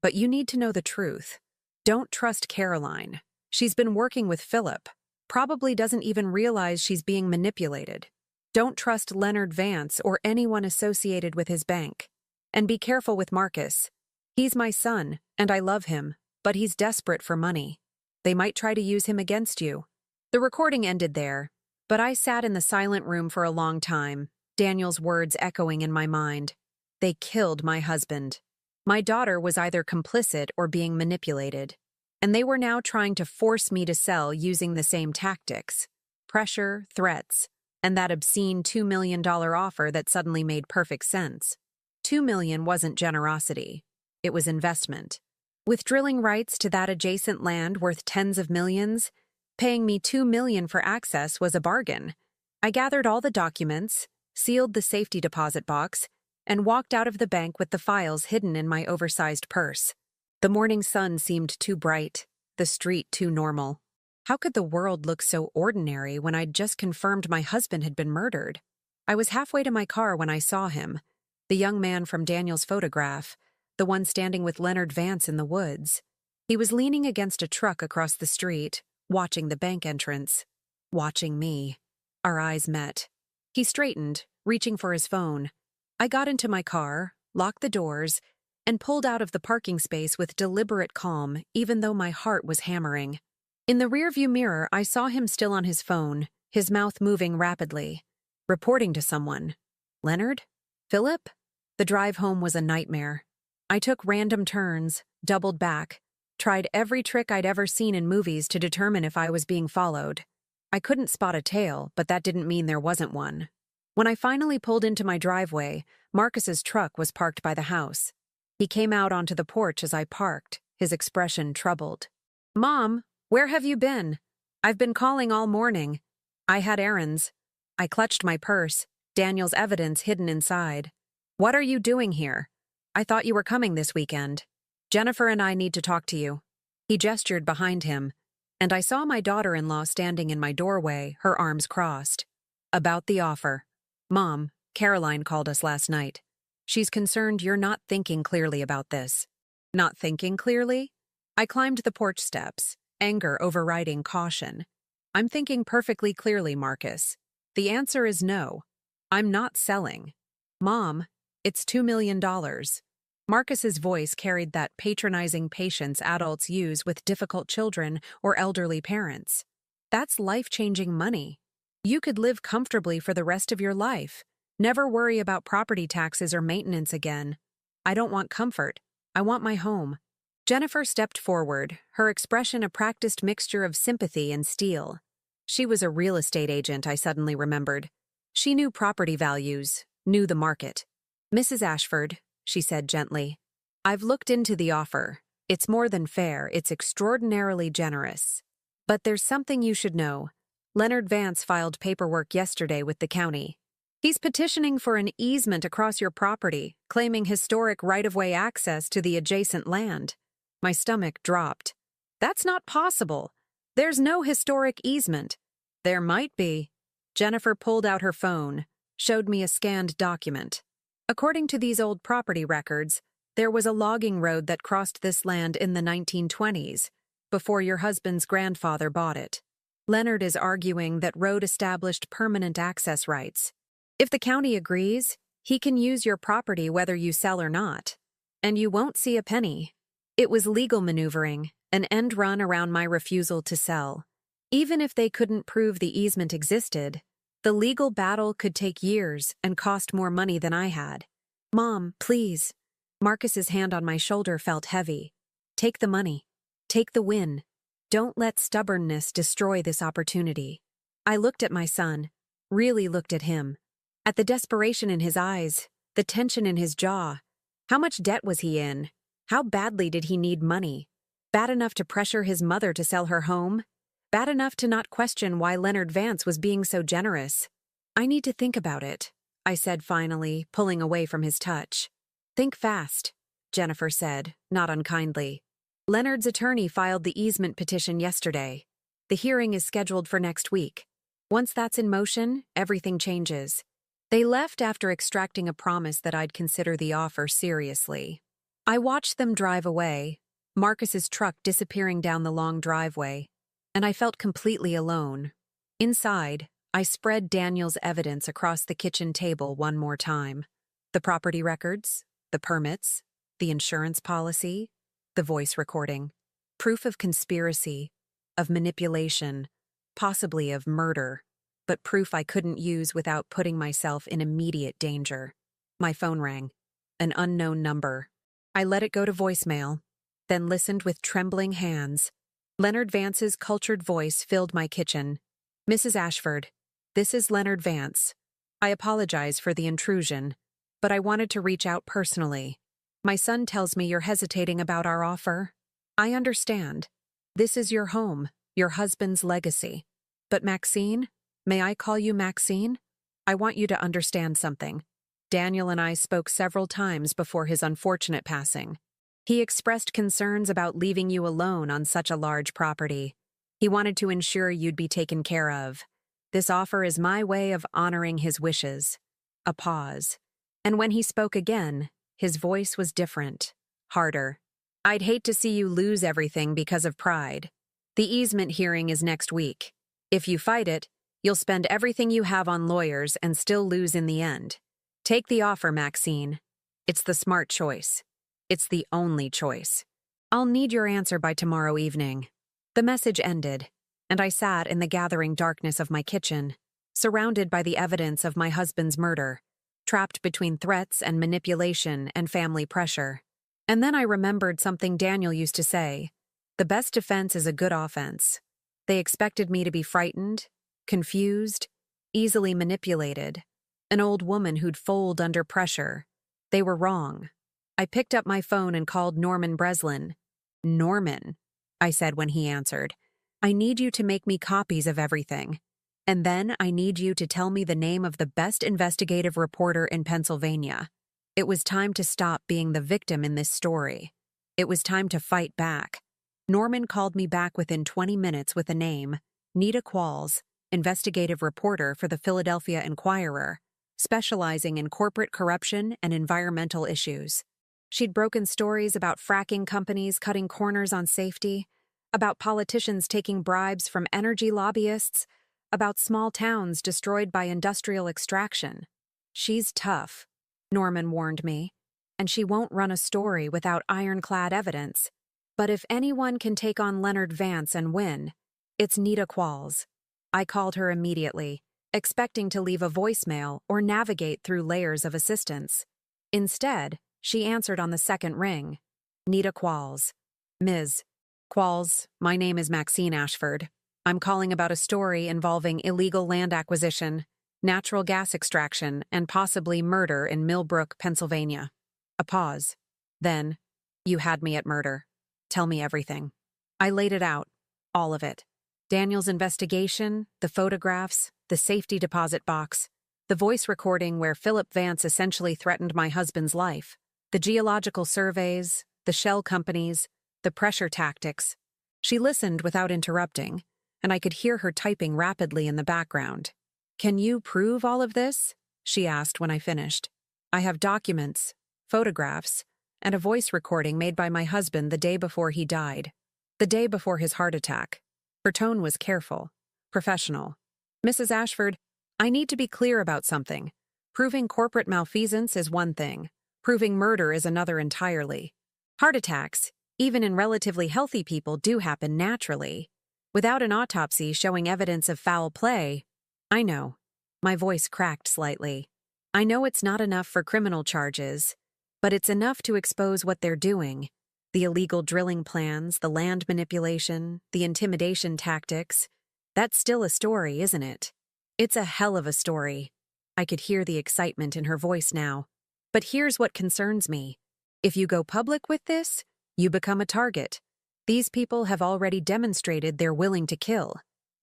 But you need to know the truth. Don't trust Caroline. She's been working with Philip. Probably doesn't even realize she's being manipulated. Don't trust Leonard Vance or anyone associated with his bank. And be careful with Marcus. He's my son, and I love him, but he's desperate for money. They might try to use him against you." The recording ended there, but I sat in the silent room for a long time, Daniel's words echoing in my mind. They killed my husband. My daughter was either complicit or being manipulated, and they were now trying to force me to sell using the same tactics: pressure, threats, and that obscene $2 million offer that suddenly made perfect sense. $2 million wasn't generosity. It was investment. With drilling rights to that adjacent land worth tens of millions, paying me $2 million for access was a bargain. I gathered all the documents, sealed the safety deposit box, and walked out of the bank with the files hidden in my oversized purse. The morning sun seemed too bright, the street too normal. How could the world look so ordinary when I'd just confirmed my husband had been murdered? I was halfway to my car when I saw him, the young man from Daniel's photograph, the one standing with Leonard Vance in the woods. He was leaning against a truck across the street, watching the bank entrance, watching me. Our eyes met. He straightened, reaching for his phone. I got into my car, locked the doors, and pulled out of the parking space with deliberate calm, even though my heart was hammering. In the rearview mirror, I saw him still on his phone, his mouth moving rapidly. Reporting to someone. Leonard? Philip? The drive home was a nightmare. I took random turns, doubled back, tried every trick I'd ever seen in movies to determine if I was being followed. I couldn't spot a tail, but that didn't mean there wasn't one. When I finally pulled into my driveway, Marcus's truck was parked by the house. He came out onto the porch as I parked, his expression troubled. "Mom, where have you been? I've been calling all morning. I had errands." I clutched my purse, Daniel's evidence hidden inside. "What are you doing here? I thought you were coming this weekend. Jennifer and I need to talk to you." He gestured behind him, and I saw my daughter-in-law standing in my doorway, her arms crossed. "About the offer. Mom, Caroline called us last night. She's concerned you're not thinking clearly about this." "Not thinking clearly?" I climbed the porch steps, anger overriding caution. "I'm thinking perfectly clearly, Marcus. The answer is no. I'm not selling. Mom, it's $2 million. Marcus's voice carried that patronizing patience adults use with difficult children or elderly parents. "That's life-changing money. You could live comfortably for the rest of your life. Never worry about property taxes or maintenance again. I don't want comfort. I want my home." Jennifer stepped forward, her expression a practiced mixture of sympathy and steel. She was a real estate agent, I suddenly remembered. She knew property values, knew the market. "Mrs. Ashford," she said gently, "I've looked into the offer. It's more than fair, it's extraordinarily generous. But there's something you should know. Leonard Vance filed paperwork yesterday with the county. He's petitioning for an easement across your property, claiming historic right-of-way access to the adjacent land." My stomach dropped. "That's not possible. There's no historic easement." "There might be." Jennifer pulled out her phone, showed me a scanned document. "According to these old property records, there was a logging road that crossed this land in the 1920s, before your husband's grandfather bought it. Leonard is arguing that road established permanent access rights. If the county agrees, he can use your property whether you sell or not. And you won't see a penny." It was legal maneuvering, an end run around my refusal to sell. Even if they couldn't prove the easement existed, the legal battle could take years and cost more money than I had. "Mom, please." Marcus's hand on my shoulder felt heavy. "Take the money. Take the win. Don't let stubbornness destroy this opportunity." I looked at my son, really looked at him. At the desperation in his eyes, the tension in his jaw. How much debt was he in? How badly did he need money? Bad enough to pressure his mother to sell her home? Bad enough to not question why Leonard Vance was being so generous? "I need to think about it," I said finally, pulling away from his touch. "Think fast," Jennifer said, not unkindly. "Leonard's attorney filed the easement petition yesterday. The hearing is scheduled for next week. Once that's in motion, everything changes." They left after extracting a promise that I'd consider the offer seriously. I watched them drive away, Marcus's truck disappearing down the long driveway, and I felt completely alone. Inside, I spread Daniel's evidence across the kitchen table one more time. The property records, the permits, the insurance policy, the voice recording. Proof of conspiracy, of manipulation, possibly of murder, but proof I couldn't use without putting myself in immediate danger. My phone rang. An unknown number. I let it go to voicemail, then listened with trembling hands. Leonard Vance's cultured voice filled my kitchen. "Mrs. Ashford, this is Leonard Vance. I apologize for the intrusion, but I wanted to reach out personally. My son tells me you're hesitating about our offer. I understand. This is your home, your husband's legacy. But Maxine, may I call you Maxine? I want you to understand something. Daniel and I spoke several times before his unfortunate passing. He expressed concerns about leaving you alone on such a large property. He wanted to ensure you'd be taken care of. This offer is my way of honoring his wishes." A pause. And when he spoke again, his voice was different, harder. "I'd hate to see you lose everything because of pride. The easement hearing is next week. If you fight it, you'll spend everything you have on lawyers and still lose in the end. Take the offer, Maxine. It's the smart choice. It's the only choice. I'll need your answer by tomorrow evening." The message ended, and I sat in the gathering darkness of my kitchen, surrounded by the evidence of my husband's murder, trapped between threats and manipulation and family pressure. And then I remembered something Daniel used to say: "The best defense is a good offense." They expected me to be frightened, confused, easily manipulated, an old woman who'd fold under pressure. They were wrong. I picked up my phone and called Norman Breslin. "Norman," I said when he answered, "I need you to make me copies of everything. And then I need you to tell me the name of the best investigative reporter in Pennsylvania." It was time to stop being the victim in this story. It was time to fight back. Norman called me back within 20 minutes with a name: Nita Qualls, investigative reporter for the Philadelphia Inquirer, specializing in corporate corruption and environmental issues. She'd broken stories about fracking companies cutting corners on safety, about politicians taking bribes from energy lobbyists, about small towns destroyed by industrial extraction. "She's tough," Norman warned me, "and she won't run a story without ironclad evidence. But if anyone can take on Leonard Vance and win, it's Nita Qualls." I called her immediately, expecting to leave a voicemail or navigate through layers of assistance. Instead, she answered on the second ring. "Nita Qualls." "Ms. Qualls, my name is Maxine Ashford. I'm calling about a story involving illegal land acquisition, natural gas extraction, and possibly murder in Millbrook, Pennsylvania." A pause. Then, "You had me at murder. Tell me everything." I laid it out, all of it. Daniel's investigation, the photographs, the safety deposit box, the voice recording where Philip Vance essentially threatened my husband's life, the geological surveys, the shell companies, the pressure tactics. She listened without interrupting, and I could hear her typing rapidly in the background. "Can you prove all of this?" she asked when I finished. "I have documents, photographs, and a voice recording made by my husband the day before he died, the day before his heart attack." Her tone was careful, professional. "Mrs. Ashford, I need to be clear about something. Proving corporate malfeasance is one thing. Proving murder is another entirely. Heart attacks, even in relatively healthy people, do happen naturally. Without an autopsy showing evidence of foul play—" "I know." My voice cracked slightly. "I know it's not enough for criminal charges, but it's enough to expose what they're doing. The illegal drilling plans, the land manipulation, the intimidation tactics. That's still a story, isn't it?" "It's a hell of a story." I could hear the excitement in her voice now. "But here's what concerns me. If you go public with this, you become a target. These people have already demonstrated they're willing to kill.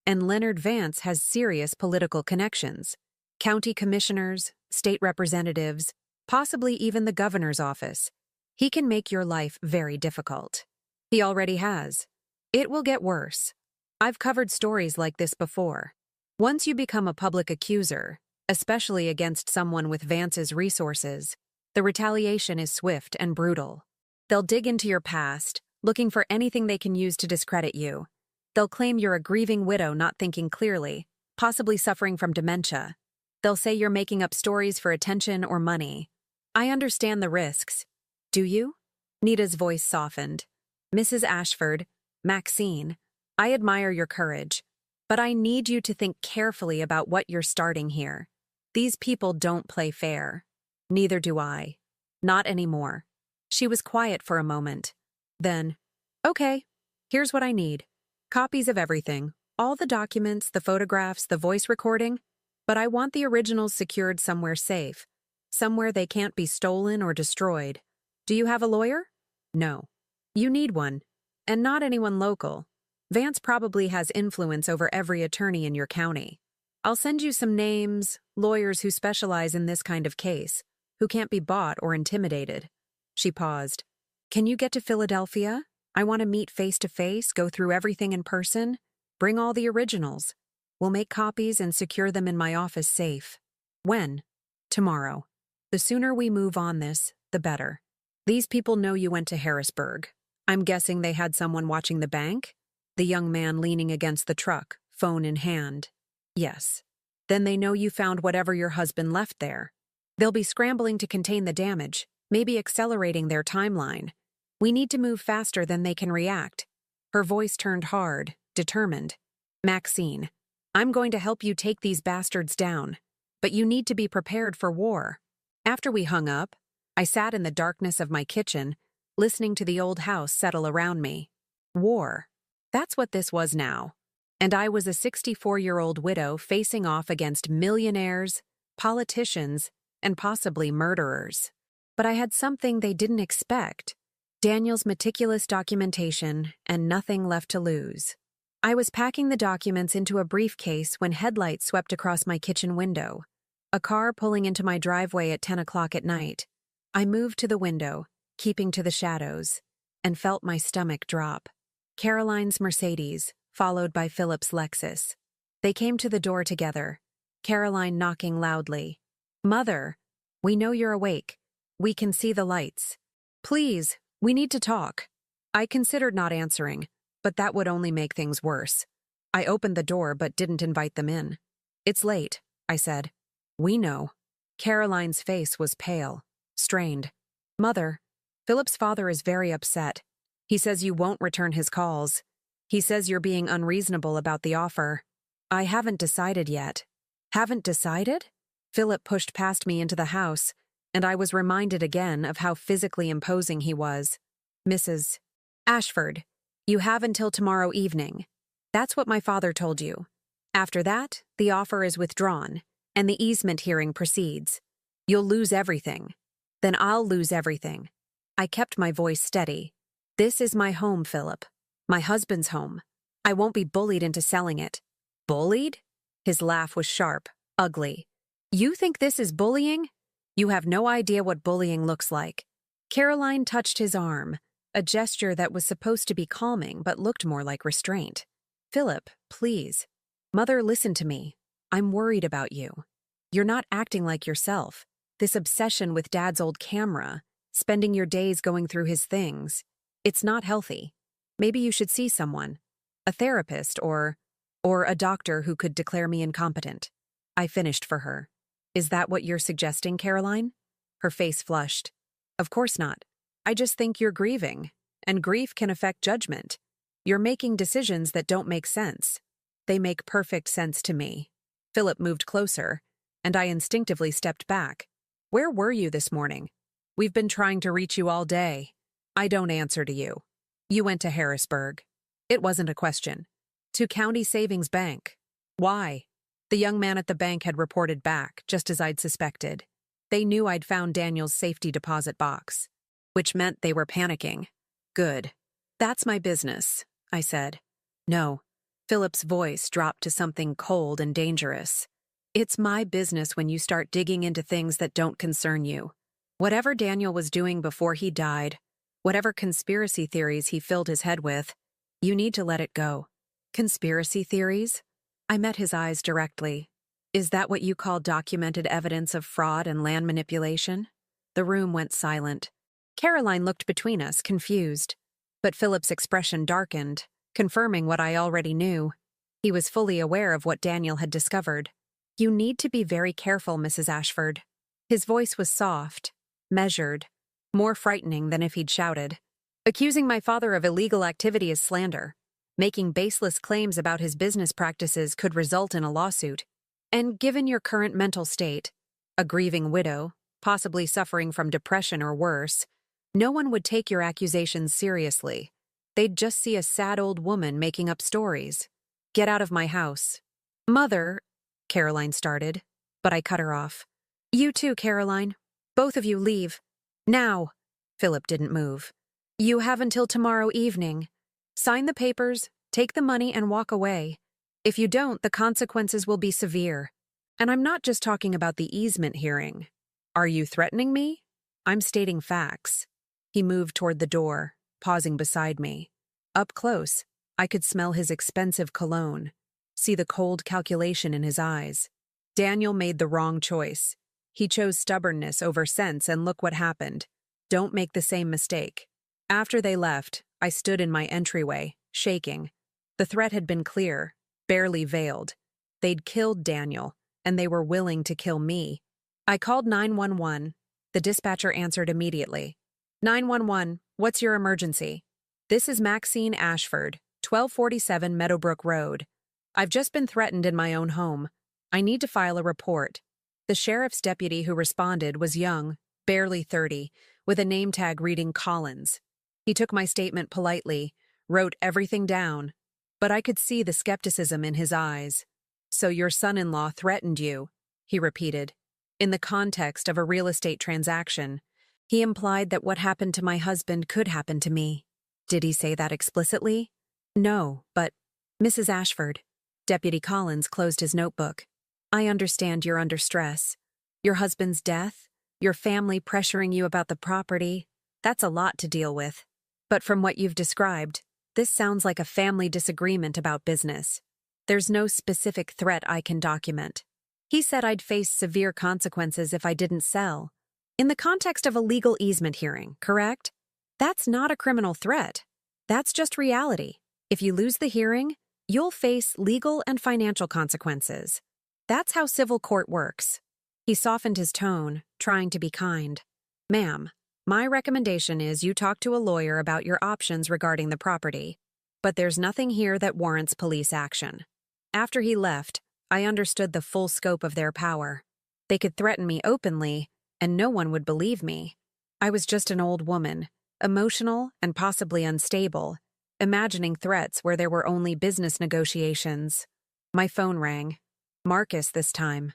And Leonard Vance has serious political connections. County commissioners, state representatives, possibly even the governor's office. He can make your life very difficult. He already has. It will get worse. I've covered stories like this before. Once you become a public accuser, especially against someone with Vance's resources, the retaliation is swift and brutal. They'll dig into your past, looking for anything they can use to discredit you. They'll claim you're a grieving widow not thinking clearly, possibly suffering from dementia. They'll say you're making up stories for attention or money. I understand the risks. Do you?" Nita's voice softened. "Mrs. Ashford, Maxine, I admire your courage, but I need you to think carefully about what you're starting here. These people don't play fair. Neither do I. Not anymore." She was quiet for a moment. Then, "Okay, here's what I need. Copies of everything, all the documents, the photographs, the voice recording, but I want the originals secured somewhere safe, somewhere they can't be stolen or destroyed. Do you have a lawyer?" "No." "You need one, and not anyone local. Vance probably has influence over every attorney in your county. I'll send you some names, lawyers who specialize in this kind of case, who can't be bought or intimidated." She paused. "Can you get to Philadelphia? I want to meet face to face, go through everything in person. Bring all the originals. We'll make copies and secure them in my office safe." "When?" "Tomorrow. The sooner we move on this, the better. These people know you went to Harrisburg. I'm guessing they had someone watching the bank?" The young man leaning against the truck, phone in hand. "Yes. Then they know you found whatever your husband left there. They'll be scrambling to contain the damage. maybe accelerating their timeline. We need to move faster than they can react. Her voice turned hard, determined. Maxine, I'm going to help you take these bastards down, but you need to be prepared for war. After we hung up, I sat in the darkness of my kitchen, listening to the old house settle around me. War. That's what this was now. And I was a 64-year-old widow facing off against millionaires, politicians, and possibly murderers. But I had something they didn't expect: Daniel's meticulous documentation and nothing left to lose. I was packing the documents into a briefcase when headlights swept across my kitchen window. A car pulling into my driveway at 10 o'clock at night. I moved to the window, keeping to the shadows, and felt my stomach drop. Caroline's Mercedes, followed by Philip's Lexus. They came to the door together, Caroline knocking loudly. "Mother, we know you're awake. We can see the lights. Please, we need to talk." I considered not answering, but that would only make things worse. I opened the door but didn't invite them in. "It's late," I said. "We know." Caroline's face was pale, strained. "Mother, Philip's father is very upset. He says you won't return his calls. He says you're being unreasonable about the offer." "I haven't decided yet." "Haven't decided?" Philip pushed past me into the house, and I was reminded again of how physically imposing he was. "Mrs. Ashford, you have until tomorrow evening. That's what my father told you. After that, the offer is withdrawn, and the easement hearing proceeds. You'll lose everything. Then I'll lose everything." I kept my voice steady. "This is my home, Philip. My husband's home. I won't be bullied into selling it." "Bullied?" His laugh was sharp, ugly. "You think this is bullying? You have no idea what bullying looks like." Caroline touched his arm, a gesture that was supposed to be calming but looked more like restraint. "Philip, please. Mother, listen to me. I'm worried about you. You're not acting like yourself. This obsession with Dad's old camera, spending your days going through his things. It's not healthy. Maybe you should see someone. A therapist or a doctor who could declare me incompetent." I finished for her. "Is that what you're suggesting, Caroline?" Her face flushed. "Of course not. I just think you're grieving, and grief can affect judgment. You're making decisions that don't make sense." "They make perfect sense to me." Philip moved closer, and I instinctively stepped back. "Where were you this morning? We've been trying to reach you all day." "I don't answer to you." "You went to Harrisburg." It wasn't a question. "To County Savings Bank." "Why?" The young man at the bank had reported back, just as I'd suspected. They knew I'd found Daniel's safety deposit box, which meant they were panicking. "Good. That's my business," I said. "No." Philip's voice dropped to something cold and dangerous. "It's my business when you start digging into things that don't concern you. Whatever Daniel was doing before he died, whatever conspiracy theories he filled his head with, you need to let it go." "Conspiracy theories?" I met his eyes directly. "Is that what you call documented evidence of fraud and land manipulation?" The room went silent. Caroline looked between us, confused. But Philip's expression darkened, confirming what I already knew. He was fully aware of what Daniel had discovered. "You need to be very careful, Mrs. Ashford." His voice was soft, measured, more frightening than if he'd shouted. "Accusing my father of illegal activity is slander. Making baseless claims about his business practices could result in a lawsuit. And given your current mental state, a grieving widow, possibly suffering from depression or worse, no one would take your accusations seriously. They'd just see a sad old woman making up stories. Get out of my house." "Mother," Caroline started, but I cut her off. "You too, Caroline. Both of you leave. Now." Philip didn't move. "You have until tomorrow evening. Sign the papers, take the money, and walk away. If you don't, the consequences will be severe. And I'm not just talking about the easement hearing. Are you threatening me? I'm stating facts." He moved toward the door, pausing beside me. Up close, I could smell his expensive cologne, see the cold calculation in his eyes. Daniel made the wrong choice. He chose stubbornness over sense, and look what happened. Don't make the same mistake. After they left, I stood in my entryway, shaking. The threat had been clear, barely veiled. They'd killed Daniel, and they were willing to kill me. I called 911. The dispatcher answered immediately. 911, what's your emergency? This is Maxine Ashford, 1247 Meadowbrook Road. I've just been threatened in my own home. I need to file a report. The sheriff's deputy who responded was young, barely 30, with a name tag reading Collins. He took my statement politely, wrote everything down, but I could see the skepticism in his eyes. So your son-in-law threatened you, he repeated. In the context of a real estate transaction, he implied that what happened to my husband could happen to me. Did he say that explicitly? No, but, Mrs. Ashford, Deputy Collins closed his notebook. I understand you're under stress. Your husband's death, your family pressuring you about the property, that's a lot to deal with. But from what you've described, this sounds like a family disagreement about business. There's no specific threat I can document. He said I'd face severe consequences if I didn't sell. In the context of a legal easement hearing, correct? That's not a criminal threat. That's just reality. If you lose the hearing, you'll face legal and financial consequences. That's how civil court works. He softened his tone, trying to be kind. Ma'am, my recommendation is you talk to a lawyer about your options regarding the property. But there's nothing here that warrants police action. After he left, I understood the full scope of their power. They could threaten me openly, and no one would believe me. I was just an old woman, emotional and possibly unstable, imagining threats where there were only business negotiations. My phone rang. Marcus this time.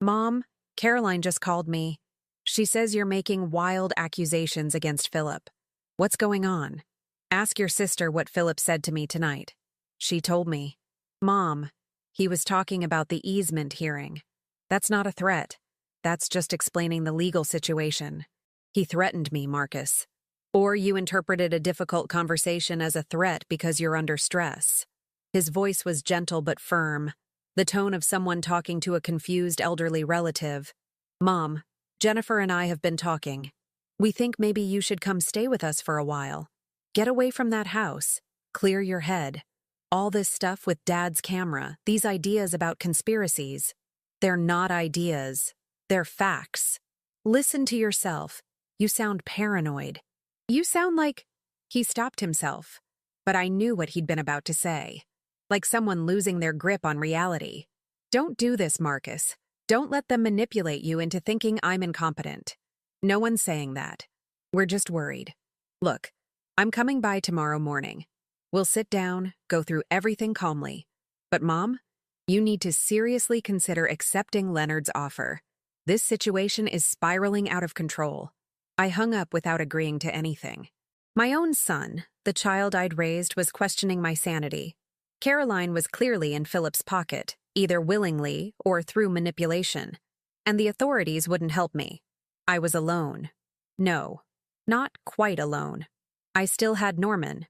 Mom, Caroline just called me. She says you're making wild accusations against Philip. What's going on? Ask your sister what Philip said to me tonight. She told me. Mom, he was talking about the easement hearing. That's not a threat. That's just explaining the legal situation. He threatened me, Marcus. Or you interpreted a difficult conversation as a threat because you're under stress. His voice was gentle but firm, the tone of someone talking to a confused elderly relative. Mom, Jennifer and I have been talking. We think maybe you should come stay with us for a while. Get away from that house. Clear your head. All this stuff with Dad's camera, these ideas about conspiracies. They're not ideas. They're facts. Listen to yourself. You sound paranoid. You sound like... He stopped himself, but I knew what he'd been about to say. Like someone losing their grip on reality. Don't do this, Marcus. Don't let them manipulate you into thinking I'm incompetent. No one's saying that. We're just worried. Look, I'm coming by tomorrow morning. We'll sit down, go through everything calmly. But Mom, you need to seriously consider accepting Leonard's offer. This situation is spiraling out of control. I hung up without agreeing to anything. My own son, the child I'd raised, was questioning my sanity. Caroline was clearly in Philip's pocket, either willingly or through manipulation. And the authorities wouldn't help me. I was alone. No, not quite alone. I still had Norman.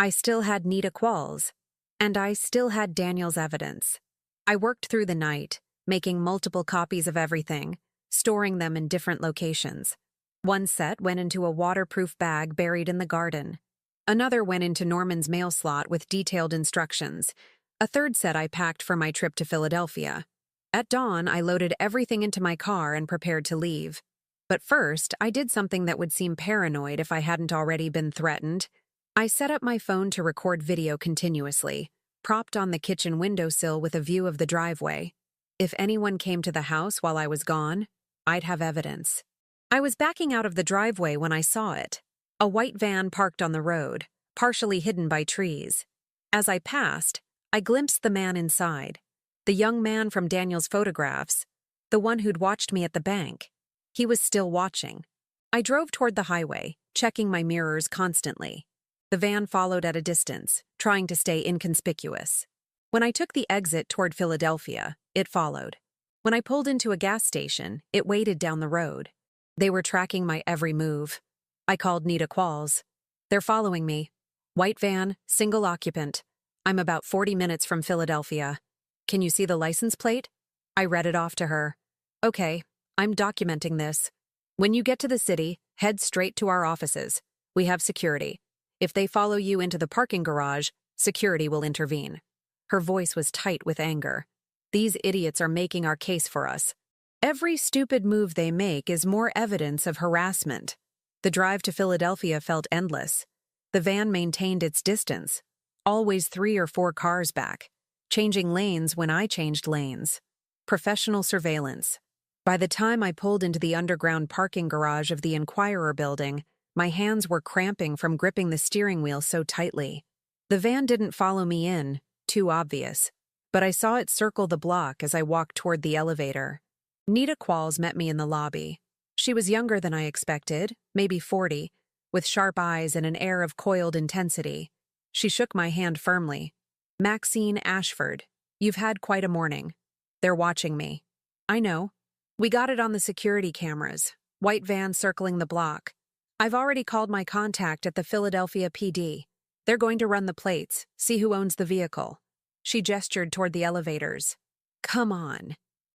I still had Nita Qualls. And I still had Daniel's evidence. I worked through the night, making multiple copies of everything, storing them in different locations. One set went into a waterproof bag buried in the garden. Another went into Norman's mail slot with detailed instructions. A third set I packed for my trip to Philadelphia. At dawn, I loaded everything into my car and prepared to leave. But first, I did something that would seem paranoid if I hadn't already been threatened. I set up my phone to record video continuously, propped on the kitchen windowsill with a view of the driveway. If anyone came to the house while I was gone, I'd have evidence. I was backing out of the driveway when I saw it. A white van parked on the road, partially hidden by trees. As I passed, I glimpsed the man inside. The young man from Daniel's photographs. The one who'd watched me at the bank. He was still watching. I drove toward the highway, checking my mirrors constantly. The van followed at a distance, trying to stay inconspicuous. When I took the exit toward Philadelphia, it followed. When I pulled into a gas station, it waited down the road. They were tracking my every move. I called Nita Qualls. They're following me. White van, single occupant. I'm about 40 minutes from Philadelphia. Can you see the license plate? I read it off to her. Okay, I'm documenting this. When you get to the city, head straight to our offices. We have security. If they follow you into the parking garage, security will intervene. Her voice was tight with anger. These idiots are making our case for us. Every stupid move they make is more evidence of harassment. The drive to Philadelphia felt endless. The van maintained its distance, always 3 or 4 cars back, changing lanes when I changed lanes. Professional surveillance. By the time I pulled into the underground parking garage of the Enquirer building, my hands were cramping from gripping the steering wheel so tightly. The van didn't follow me in, too obvious, but I saw it circle the block as I walked toward the elevator. Nita Qualls met me in the lobby. She was younger than I expected, maybe 40, with sharp eyes and an air of coiled intensity. She shook my hand firmly. "Maxine Ashford, you've had quite a morning. They're watching me." "I know. We got it on the security cameras. White van circling the block. I've already called my contact at the Philadelphia PD. They're going to run the plates, see who owns the vehicle." She gestured toward the elevators. "Come on.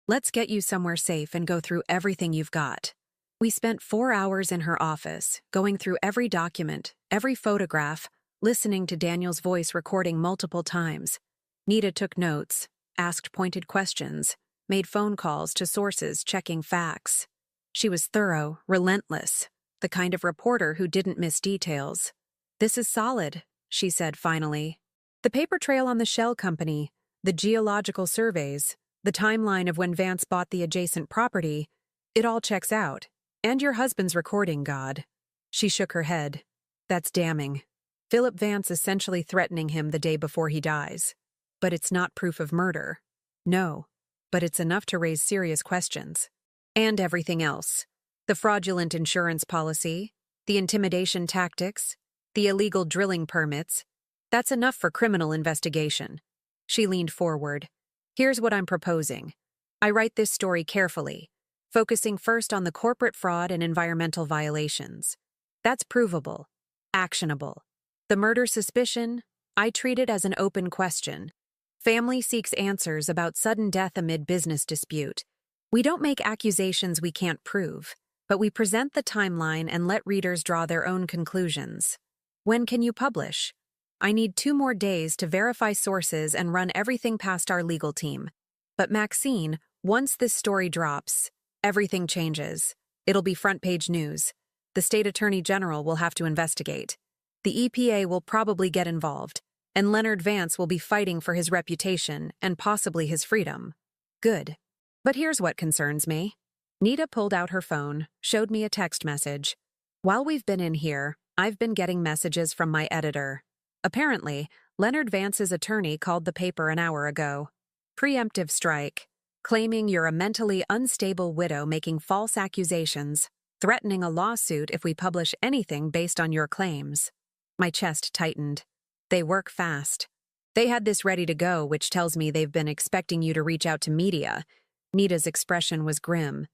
Let's get you somewhere safe and go through everything you've got." We spent 4 hours in her office, going through every document, every photograph, listening to Daniel's voice recording multiple times. Nita took notes, asked pointed questions, made phone calls to sources checking facts. She was thorough, relentless, the kind of reporter who didn't miss details. "This is solid," she said finally. "The paper trail on the shell company, the geological surveys, the timeline of when Vance bought the adjacent property, it all checks out. And your husband's recording, God." She shook her head. "That's damning. Philip Vance essentially threatening him the day before he dies. But it's not proof of murder. No, but it's enough to raise serious questions. And everything else. The fraudulent insurance policy, the intimidation tactics, the illegal drilling permits. That's enough for criminal investigation." She leaned forward. "Here's what I'm proposing. I write this story carefully, focusing first on the corporate fraud and environmental violations. That's provable, actionable. The murder suspicion, I treat it as an open question. Family seeks answers about sudden death amid business dispute. We don't make accusations we can't prove, but we present the timeline and let readers draw their own conclusions. When can you publish? I need 2 more days to verify sources and run everything past our legal team. But Maxine, once this story drops, everything changes. It'll be front-page news. The state attorney general will have to investigate. The EPA will probably get involved, and Leonard Vance will be fighting for his reputation and possibly his freedom." "Good. But here's what concerns me." Nita pulled out her phone, showed me a text message. "While we've been in here, I've been getting messages from my editor. Apparently, Leonard Vance's attorney called the paper an hour ago. Preemptive strike. Claiming you're a mentally unstable widow making false accusations, threatening a lawsuit if we publish anything based on your claims." My chest tightened. "They work fast. They had this ready to go, which tells me they've been expecting you to reach out to media." Nita's expression was grim.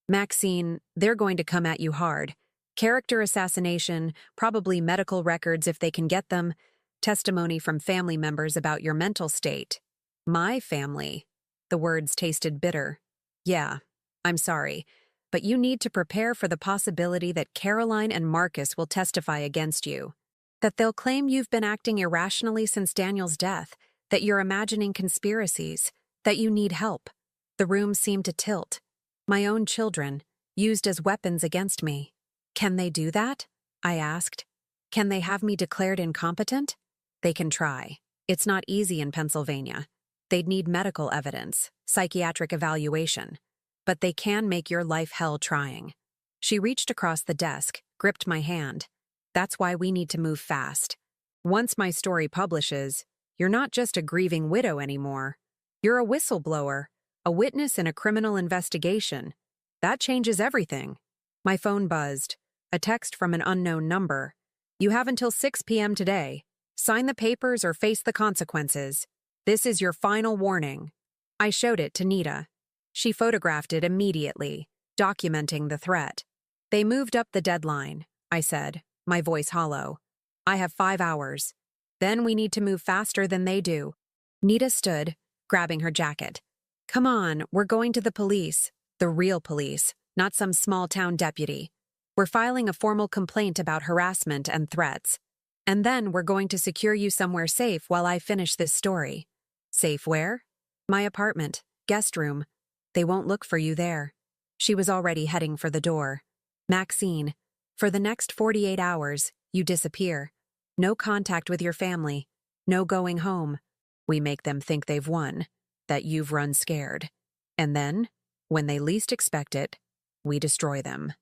"Maxine, they're going to come at you hard. Character assassination, probably medical records if they can get them, testimony from family members about your mental state." "My family." The words tasted bitter. "Yeah, I'm sorry, but you need to prepare for the possibility that Caroline and Marcus will testify against you. That they'll claim you've been acting irrationally since Daniel's death, that you're imagining conspiracies, that you need help." The room seemed to tilt. My own children, used as weapons against me. "Can they do that?" I asked. "Can they have me declared incompetent?" "They can try. It's not easy in Pennsylvania. They'd need medical evidence, psychiatric evaluation. But they can make your life hell trying." She reached across the desk, gripped my hand. "That's why we need to move fast. Once my story publishes, you're not just a grieving widow anymore. You're a whistleblower, a witness in a criminal investigation. That changes everything." My phone buzzed. A text from an unknown number. "You have until 6 p.m. today. Sign the papers or face the consequences. This is your final warning." I showed it to Nita. She photographed it immediately, documenting the threat. "They moved up the deadline," I said, my voice hollow. "I have 5 hours. Then we need to move faster than they do." Nita stood, grabbing her jacket. "Come on, we're going to the police. The real police, not some small-town deputy. We're filing a formal complaint about harassment and threats. And then we're going to secure you somewhere safe while I finish this story." "Safe where?" "My apartment, guest room. They won't look for you there." She was already heading for the door. Maxine, for the next 48 hours, you disappear. No contact with your family. No going home. We make them think they've won, that you've run scared. And then, when they least expect it, we destroy them.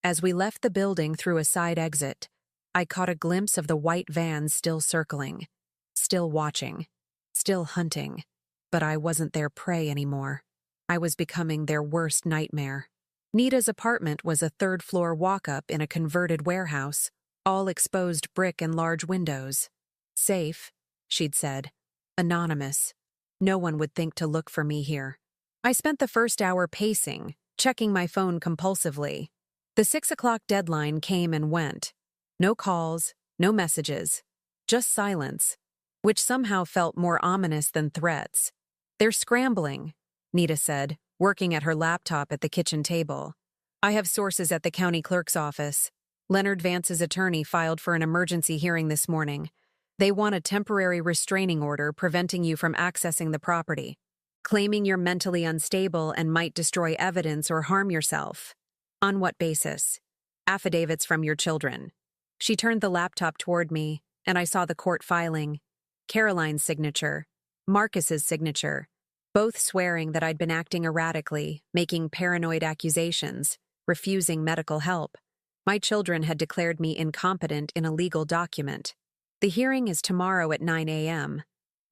As we left the building through a side exit, I caught a glimpse of the white van still circling, still watching, still hunting. But I wasn't their prey anymore. I was becoming their worst nightmare. Nita's apartment was a third-floor walk-up in a converted warehouse, all exposed brick and large windows. Safe, she'd said. Anonymous. No one would think to look for me here. I spent the first hour pacing, checking my phone compulsively. The 6 o'clock deadline came and went. No calls, no messages. Just silence, which somehow felt more ominous than threats. They're scrambling, Nita said, working at her laptop at the kitchen table. I have sources at the county clerk's office. Leonard Vance's attorney filed for an emergency hearing this morning. They want a temporary restraining order preventing you from accessing the property, claiming you're mentally unstable and might destroy evidence or harm yourself. On what basis? Affidavits from your children. She turned the laptop toward me, and I saw the court filing. Caroline's signature, Marcus's signature, both swearing that I'd been acting erratically, making paranoid accusations, refusing medical help. My children had declared me incompetent in a legal document. The hearing is tomorrow at 9 a.m.,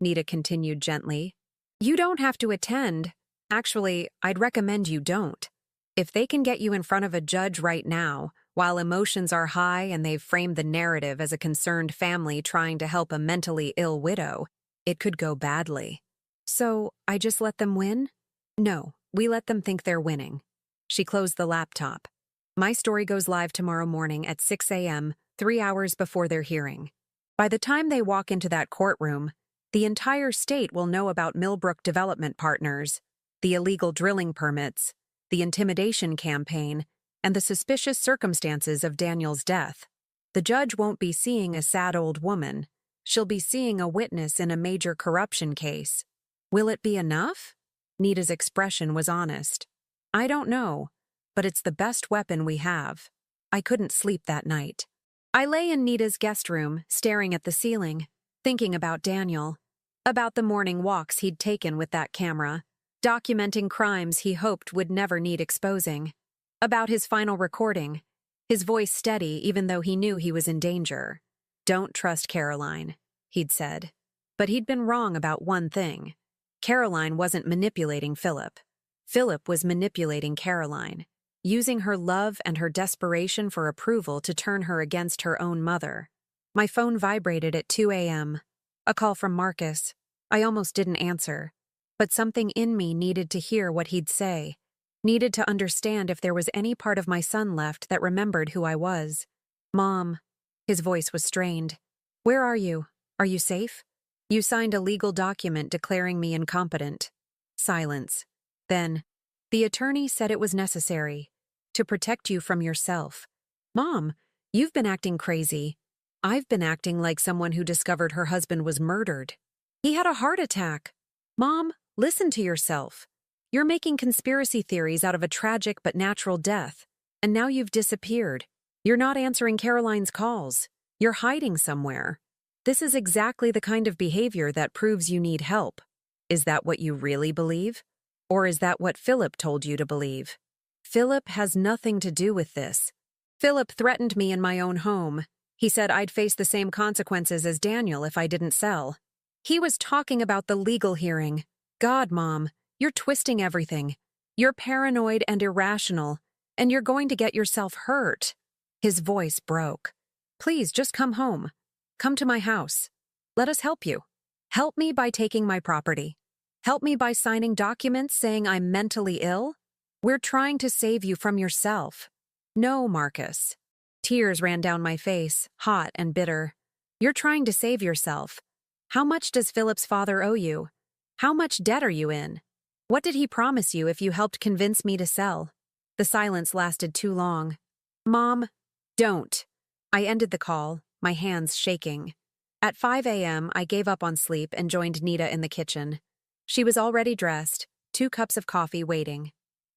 Nita continued gently. You don't have to attend. Actually, I'd recommend you don't. If they can get you in front of a judge right now, while emotions are high and they've framed the narrative as a concerned family trying to help a mentally ill widow, it could go badly. So, I just let them win? No, we let them think they're winning. She closed the laptop. My story goes live tomorrow morning at 6 a.m., 3 hours before their hearing. By the time they walk into that courtroom, the entire state will know about Millbrook Development Partners, the illegal drilling permits, the intimidation campaign, and the suspicious circumstances of Daniel's death. The judge won't be seeing a sad old woman. She'll be seeing a witness in a major corruption case. Will it be enough? Nita's expression was honest. I don't know, but it's the best weapon we have. I couldn't sleep that night. I lay in Nita's guest room, staring at the ceiling, thinking about Daniel, about the morning walks he'd taken with that camera, documenting crimes he hoped would never need exposing, about his final recording, his voice steady even though he knew he was in danger. Don't trust Caroline, he'd said. But he'd been wrong about one thing. Caroline wasn't manipulating Philip. Philip was manipulating Caroline, using her love and her desperation for approval to turn her against her own mother. My phone vibrated at 2 a.m. A call from Marcus. I almost didn't answer. But something in me needed to hear what he'd say, needed to understand if there was any part of my son left that remembered who I was. Mom. His voice was strained. Where are you? Are you safe? You signed a legal document declaring me incompetent. Silence. Then, the attorney said it was necessary to protect you from yourself. Mom, you've been acting crazy. I've been acting like someone who discovered her husband was murdered. He had a heart attack. Mom, listen to yourself. You're making conspiracy theories out of a tragic but natural death, and now you've disappeared. You're not answering Caroline's calls. You're hiding somewhere. This is exactly the kind of behavior that proves you need help. Is that what you really believe? Or is that what Philip told you to believe? Philip has nothing to do with this. Philip threatened me in my own home. He said I'd face the same consequences as Daniel if I didn't sell. He was talking about the legal hearing. God, Mom, you're twisting everything. You're paranoid and irrational, and you're going to get yourself hurt. His voice broke. Please, just come home. Come to my house. Let us help you. Help me by taking my property. Help me by signing documents saying I'm mentally ill. We're trying to save you from yourself. No, Marcus. Tears ran down my face, hot and bitter. You're trying to save yourself. How much does Philip's father owe you? How much debt are you in? What did he promise you if you helped convince me to sell? The silence lasted too long. Mom, don't. I ended the call, my hands shaking. At 5 a.m., I gave up on sleep and joined Nita in the kitchen. She was already dressed, 2 cups of coffee waiting.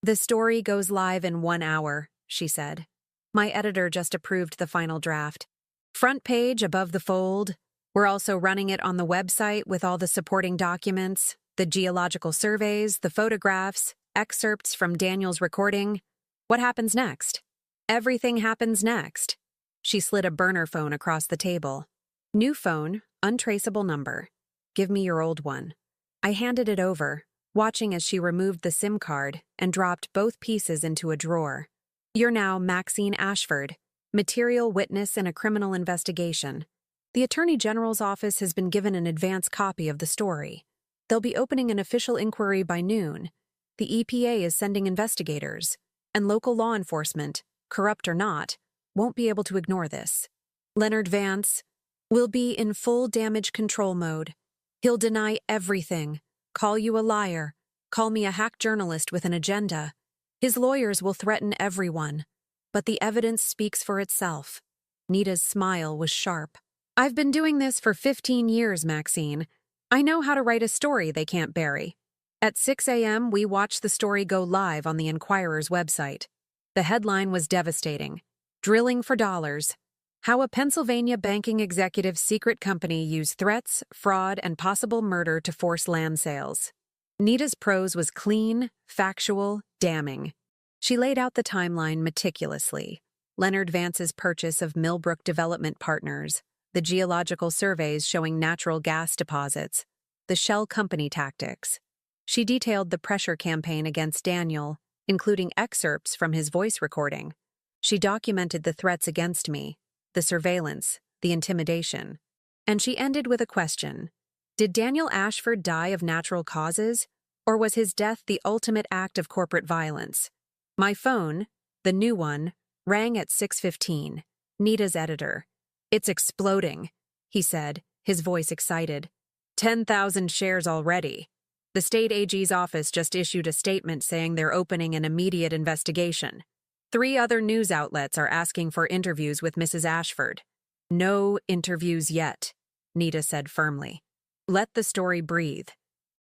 The story goes live in 1 hour, she said. My editor just approved the final draft. Front page above the fold. We're also running it on the website with all the supporting documents, the geological surveys, the photographs, excerpts from Daniel's recording. What happens next? Everything happens next. She slid a burner phone across the table. New phone, untraceable number. Give me your old one. I handed it over, watching as she removed the SIM card and dropped both pieces into a drawer. You're now Maxine Ashford, material witness in a criminal investigation. The Attorney General's office has been given an advance copy of the story. They'll be opening an official inquiry by noon. The EPA is sending investigators, and local law enforcement, corrupt or not, won't be able to ignore this. Leonard Vance will be in full damage control mode. He'll deny everything, call you a liar, call me a hack journalist with an agenda. His lawyers will threaten everyone, but the evidence speaks for itself. Nita's smile was sharp. I've been doing this for 15 years, Maxine. I know how to write a story they can't bury. At 6 a.m., we watched the story go live on the Enquirer's website. The headline was devastating. Drilling for dollars. How a Pennsylvania banking executive's secret company used threats, fraud, and possible murder to force land sales. Nita's prose was clean, factual, damning. She laid out the timeline meticulously. Leonard Vance's purchase of Millbrook Development Partners, the geological surveys showing natural gas deposits, the shell company tactics. She detailed the pressure campaign against Daniel, including excerpts from his voice recording. She documented the threats against me, the surveillance, the intimidation. And she ended with a question. Did Daniel Ashford die of natural causes, or was his death the ultimate act of corporate violence? My phone, the new one, rang at 6:15. Nita's editor. It's exploding, he said, his voice excited. 10,000 shares already. The state AG's office just issued a statement saying they're opening an immediate investigation. 3 other news outlets are asking for interviews with Mrs. Ashford. No interviews yet, Nita said firmly. Let the story breathe.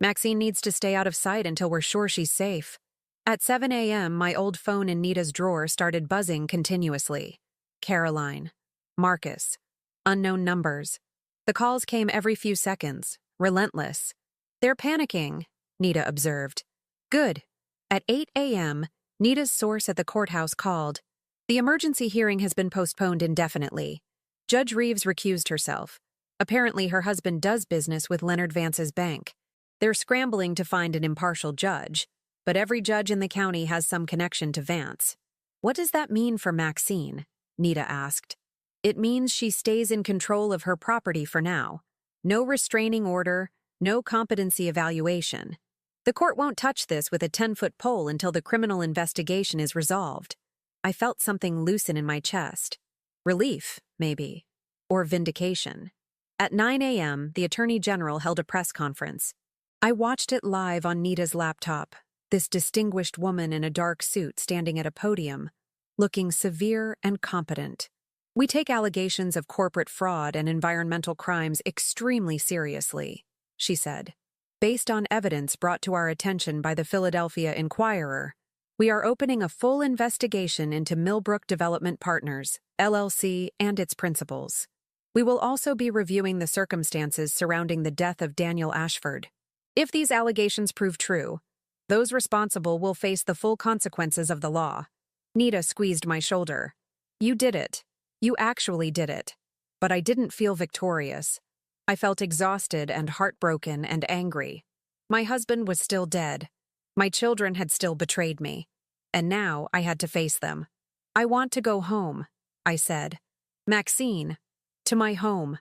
Maxine needs to stay out of sight until we're sure she's safe. At 7 a.m., my old phone in Nita's drawer started buzzing continuously. Caroline. Marcus. Unknown numbers. The calls came every few seconds, relentless. They're panicking, Nita observed. Good. At 8 a.m., Nita's source at the courthouse called. The emergency hearing has been postponed indefinitely. Judge Reeves recused herself. Apparently, her husband does business with Leonard Vance's bank. They're scrambling to find an impartial judge, but every judge in the county has some connection to Vance. What does that mean for Maxine? Nita asked. It means she stays in control of her property for now. No restraining order, no competency evaluation. The court won't touch this with a 10-foot pole until the criminal investigation is resolved. I felt something loosen in my chest. Relief, maybe. Or vindication. At 9 a.m., the Attorney General held a press conference. I watched it live on Nita's laptop, this distinguished woman in a dark suit standing at a podium, looking severe and competent. We take allegations of corporate fraud and environmental crimes extremely seriously, she said. Based on evidence brought to our attention by the Philadelphia Inquirer, we are opening a full investigation into Millbrook Development Partners, LLC, and its principals. We will also be reviewing the circumstances surrounding the death of Daniel Ashford. If these allegations prove true, those responsible will face the full consequences of the law. Nita squeezed my shoulder. You did it. You actually did it. But I didn't feel victorious. I felt exhausted and heartbroken and angry. My husband was still dead. My children had still betrayed me. And now I had to face them. I want to go home, I said. Maxine, to my home.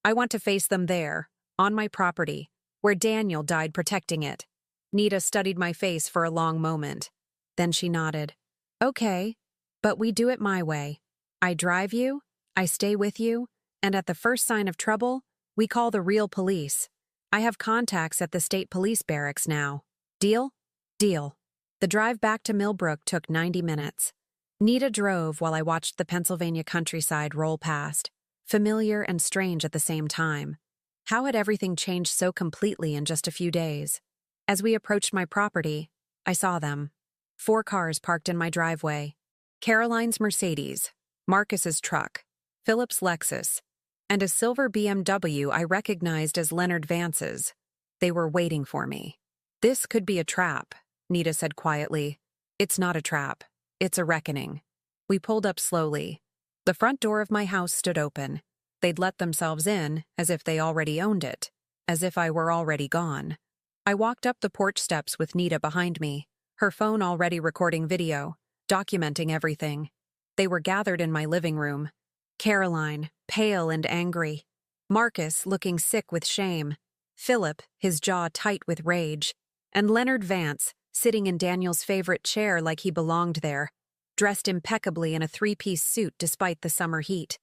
I want to face them there, on my property, where Daniel died protecting it. Nita studied my face for a long moment. Then she nodded. Okay, but we do it my way. I drive you, I stay with you, and at the first sign of trouble, we call the real police. I have contacts at the state police barracks now. Deal? Deal. The drive back to Millbrook took 90 minutes. Nita drove while I watched the Pennsylvania countryside roll past, familiar and strange at the same time. How had everything changed so completely in just a few days? As we approached my property, I saw them. 4 cars parked in my driveway. Caroline's Mercedes, Marcus's truck, Philip's Lexus, and a silver BMW I recognized as Leonard Vance's. They were waiting for me. "This could be a trap," Nita said quietly. "It's not a trap. It's a reckoning." We pulled up slowly. The front door of my house stood open. They'd let themselves in, as if they already owned it, as if I were already gone. I walked up the porch steps with Nita behind me, her phone already recording video, documenting everything. They were gathered in my living room. Caroline, pale and angry. Marcus, looking sick with shame. Philip, his jaw tight with rage. And Leonard Vance, sitting in Daniel's favorite chair like he belonged there, dressed impeccably in a 3-piece suit despite the summer heat.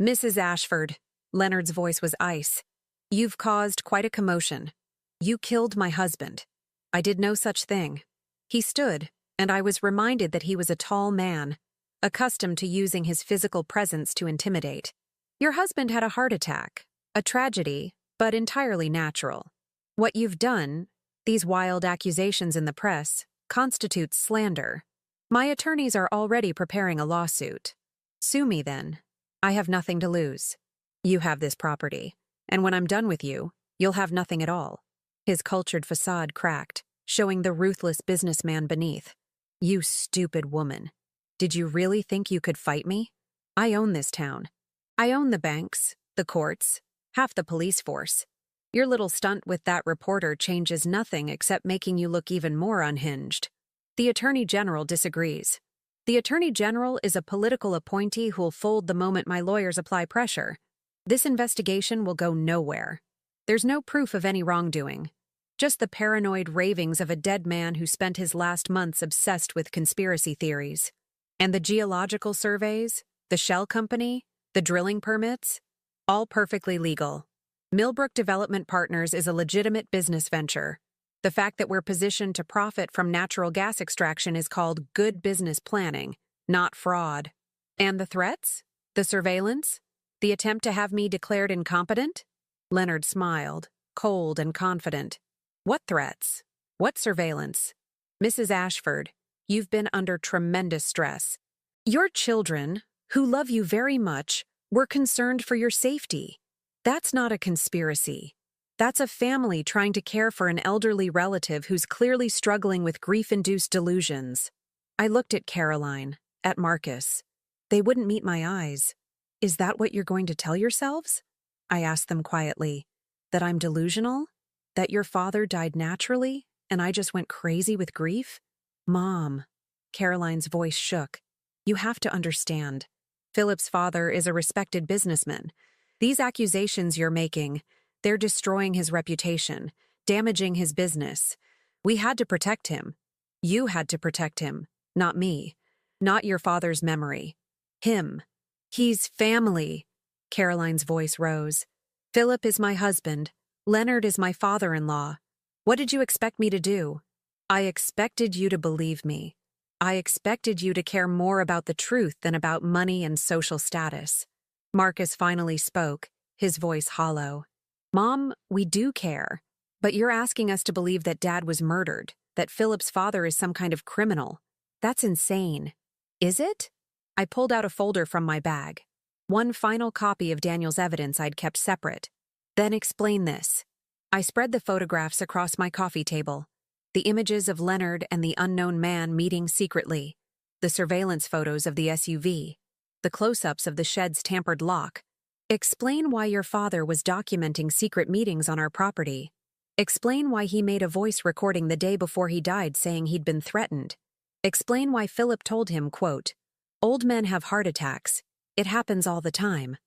"Mrs. Ashford," Leonard's voice was ice, "you've caused quite a commotion. You killed my husband. I did no such thing." He stood, and I was reminded that he was a tall man, accustomed to using his physical presence to intimidate. "Your husband had a heart attack, a tragedy, but entirely natural. What you've done, these wild accusations in the press, constitutes slander. My attorneys are already preparing a lawsuit. Sue me then. I have nothing to lose. You have this property, and when I'm done with you, you'll have nothing at all." His cultured facade cracked, showing the ruthless businessman beneath. "You stupid woman. Did you really think you could fight me? I own this town. I own the banks, the courts, half the police force. Your little stunt with that reporter changes nothing except making you look even more unhinged." The Attorney General disagrees. "The Attorney General is a political appointee who'll fold the moment my lawyers apply pressure. This investigation will go nowhere. There's no proof of any wrongdoing. Just the paranoid ravings of a dead man who spent his last months obsessed with conspiracy theories. And the geological surveys, the shell company, the drilling permits, all perfectly legal. Millbrook Development Partners is a legitimate business venture. The fact that we're positioned to profit from natural gas extraction is called good business planning, not fraud. And the threats? The surveillance? The attempt to have me declared incompetent?" Leonard smiled, cold and confident. "What threats? What surveillance? Mrs. Ashford, you've been under tremendous stress. Your children, who love you very much, were concerned for your safety. That's not a conspiracy. That's a family trying to care for an elderly relative who's clearly struggling with grief-induced delusions." I looked at Caroline, at Marcus. They wouldn't meet my eyes. "Is that what you're going to tell yourselves?" I asked them quietly. "That I'm delusional? That your father died naturally, and I just went crazy with grief?" "Mom," Caroline's voice shook. "You have to understand. Philip's father is a respected businessman. These accusations you're making, they're destroying his reputation, damaging his business. We had to protect him. You had to protect him, not me. Not your father's memory. Him. He's family." Caroline's voice rose. "Philip is my husband. Leonard is my father-in-law. What did you expect me to do? I expected you to believe me. I expected you to care more about the truth than about money and social status." Marcus finally spoke, his voice hollow. "Mom, we do care. But you're asking us to believe that Dad was murdered, that Philip's father is some kind of criminal. That's insane." "Is it?" I pulled out a folder from my bag. One final copy of Daniel's evidence I'd kept separate. "Then explain this." I spread the photographs across my coffee table. The images of Leonard and the unknown man meeting secretly. The surveillance photos of the SUV. The close-ups of the shed's tampered lock. Explain why your father was documenting secret meetings on our property. Explain why he made a voice recording the day before he died saying he'd been threatened. Explain why Philip told him, quote, "Old men have heart attacks. It happens all the time."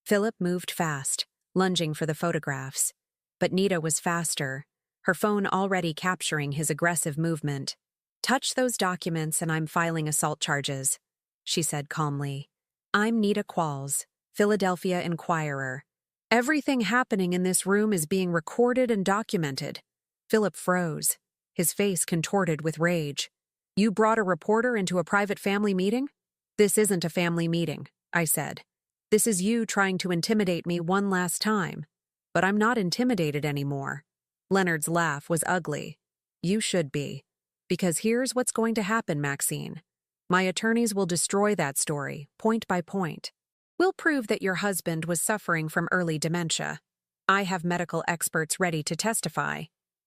Philip moved fast, lunging for the photographs. But Nita was faster, her phone already capturing his aggressive movement. "Touch those documents and I'm filing assault charges," she said calmly. "I'm Nita Qualls, Philadelphia Inquirer. Everything happening in this room is being recorded and documented." Philip froze, his face contorted with rage. "You brought a reporter into a private family meeting?" "This isn't a family meeting," I said. "This is you trying to intimidate me one last time. But I'm not intimidated anymore." Leonard's laugh was ugly. "You should be. Because here's what's going to happen, Maxine. My attorneys will destroy that story, point by point. We'll prove that your husband was suffering from early dementia. I have medical experts ready to testify.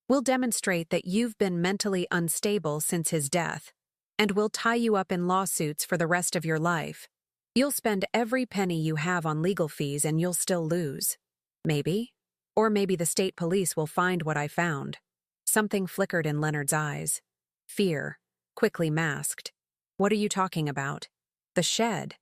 We'll demonstrate that you've been mentally unstable since his death, and we'll tie you up in lawsuits for the rest of your life. You'll spend every penny you have on legal fees and you'll still lose. Maybe. Or maybe the state police will find what I found. Something flickered in Leonard's eyes. Fear, quickly masked. What are you talking about? The shed.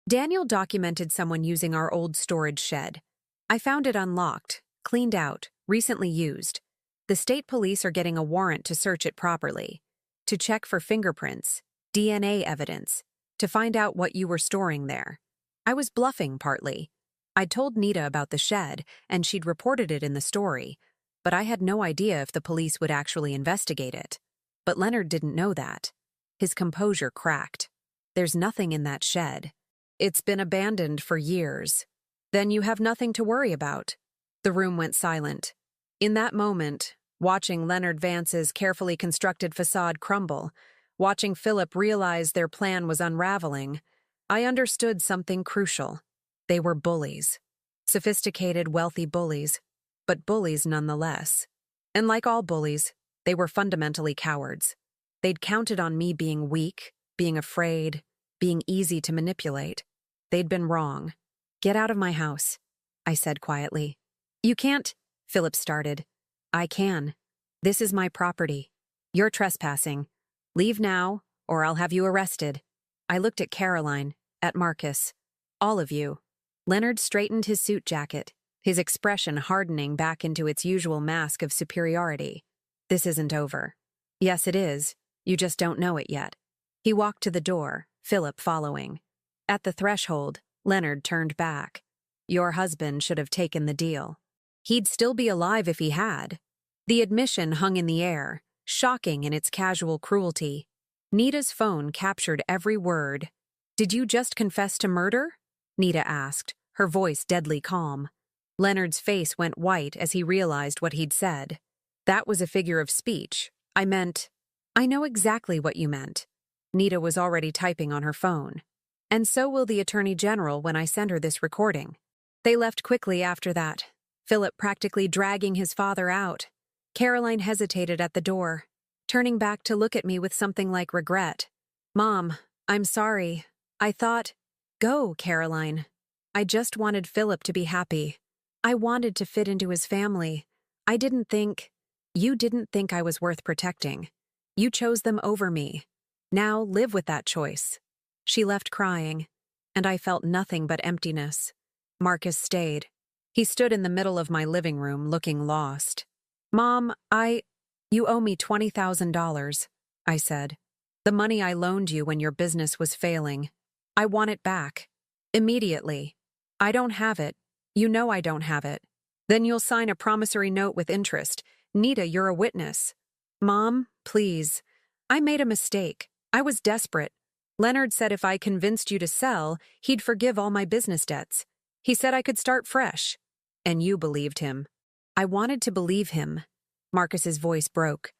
Daniel documented someone using our old storage shed. I found it unlocked, cleaned out, recently used. The state police are getting a warrant to search it properly, to check for fingerprints, DNA evidence, to find out what you were storing there. I was bluffing partly. I'd told Nita about the shed, and she'd reported it in the story, but I had no idea if the police would actually investigate it. But Leonard didn't know that. His composure cracked. There's nothing in that shed. It's been abandoned for years. Then you have nothing to worry about. The room went silent. In that moment, watching Leonard Vance's carefully constructed facade crumble, watching Philip realize their plan was unraveling, I understood something crucial. They were bullies. Sophisticated, wealthy bullies, but bullies nonetheless. And like all bullies, they were fundamentally cowards. They'd counted on me being weak, being afraid, being easy to manipulate. They'd been wrong. Get out of my house, I said quietly. You can't, Philip started. I can. This is my property. You're trespassing. Leave now, or I'll have you arrested. I looked at Caroline, at Marcus. All of you. Leonard straightened his suit jacket, his expression hardening back into its usual mask of superiority. This isn't over. Yes, it is. You just don't know it yet. He walked to the door, Philip following. At the threshold, Leonard turned back. Your husband should have taken the deal. He'd still be alive if he had. The admission hung in the air, shocking in its casual cruelty. Nita's phone captured every word. Did you just confess to murder? Nita asked, her voice deadly calm. Leonard's face went white as he realized what he'd said. That was a figure of speech. I know exactly what you meant. Nita was already typing on her phone. And so will the Attorney General when I send her this recording. They left quickly after that, Philip practically dragging his father out. Caroline hesitated at the door, turning back to look at me with something like regret. Mom, I'm sorry. I thought... Go, Caroline. I just wanted Philip to be happy. I wanted to fit into his family. You didn't think I was worth protecting. You chose them over me. Now live with that choice. She left crying, and I felt nothing but emptiness. Marcus stayed. He stood in the middle of my living room, looking lost. Mom, you owe me $20,000, I said. The money I loaned you when your business was failing. I want it back. Immediately. I don't have it. You know I don't have it. Then you'll sign a promissory note with interest. Nita, you're a witness. Mom, please. I made a mistake. I was desperate. Leonard said if I convinced you to sell, he'd forgive all my business debts. He said I could start fresh. And you believed him. I wanted to believe him. Marcus's voice broke.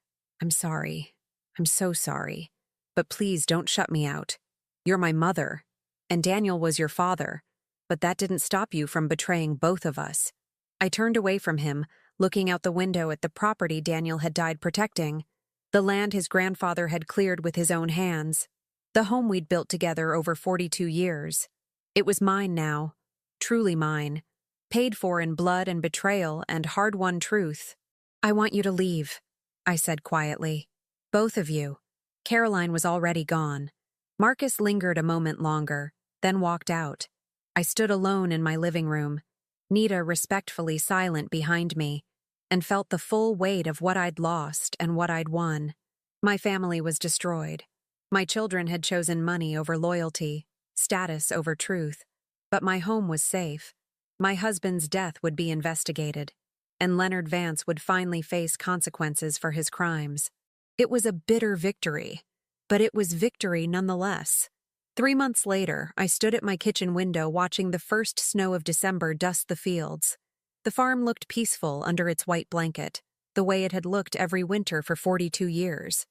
I'm sorry. I'm so sorry. But please don't shut me out. You're my mother. And Daniel was your father. But that didn't stop you from betraying both of us. I turned away from him, looking out the window at the property Daniel had died protecting, the land his grandfather had cleared with his own hands, the home we'd built together over 42 years. It was mine now, truly mine, paid for in blood and betrayal and hard-won truth. I want you to leave, I said quietly. Both of you. Caroline was already gone. Marcus lingered a moment longer, then walked out. I stood alone in my living room, Nita respectfully silent behind me, and felt the full weight of what I'd lost and what I'd won. My family was destroyed. My children had chosen money over loyalty, status over truth. But my home was safe. My husband's death would be investigated, and Leonard Vance would finally face consequences for his crimes. It was a bitter victory, but it was victory nonetheless. 3 months later, I stood at my kitchen window watching the first snow of December dust the fields. The farm looked peaceful under its white blanket, the way it had looked every winter for 42 years.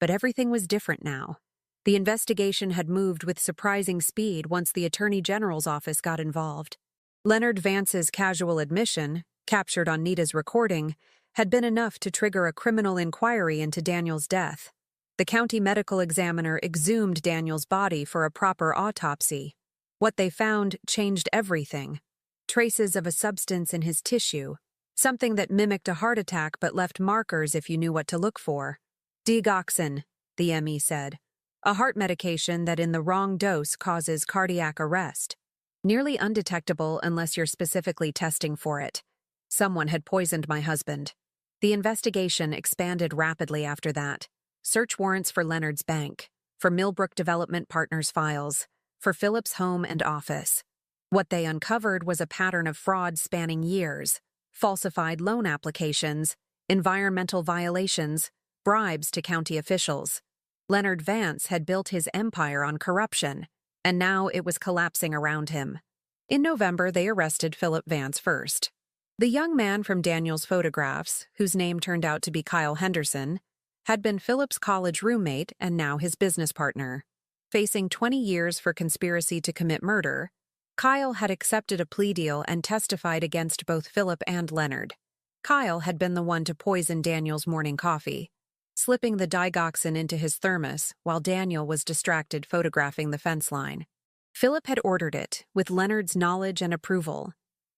But everything was different now. The investigation had moved with surprising speed once the Attorney General's office got involved. Leonard Vance's casual admission, captured on Nita's recording, had been enough to trigger a criminal inquiry into Daniel's death. The county medical examiner exhumed Daniel's body for a proper autopsy. What they found changed everything. Traces of a substance in his tissue, something that mimicked a heart attack but left markers if you knew what to look for. Digoxin, the ME said. A heart medication that in the wrong dose causes cardiac arrest. Nearly undetectable unless you're specifically testing for it. Someone had poisoned my husband. The investigation expanded rapidly after that. Search warrants for Leonard's bank, for Millbrook Development Partners files, for Philip's home and office. What they uncovered was a pattern of fraud spanning years, falsified loan applications, environmental violations, bribes to county officials. Leonard Vance had built his empire on corruption, and now it was collapsing around him. In November, they arrested Philip Vance first. The young man from Daniel's photographs, whose name turned out to be Kyle Henderson, had been Philip's college roommate and now his business partner. Facing 20 years for conspiracy to commit murder, Kyle had accepted a plea deal and testified against both Philip and Leonard. Kyle had been the one to poison Daniel's morning coffee, slipping the digoxin into his thermos while Daniel was distracted photographing the fence line. Philip had ordered it, with Leonard's knowledge and approval.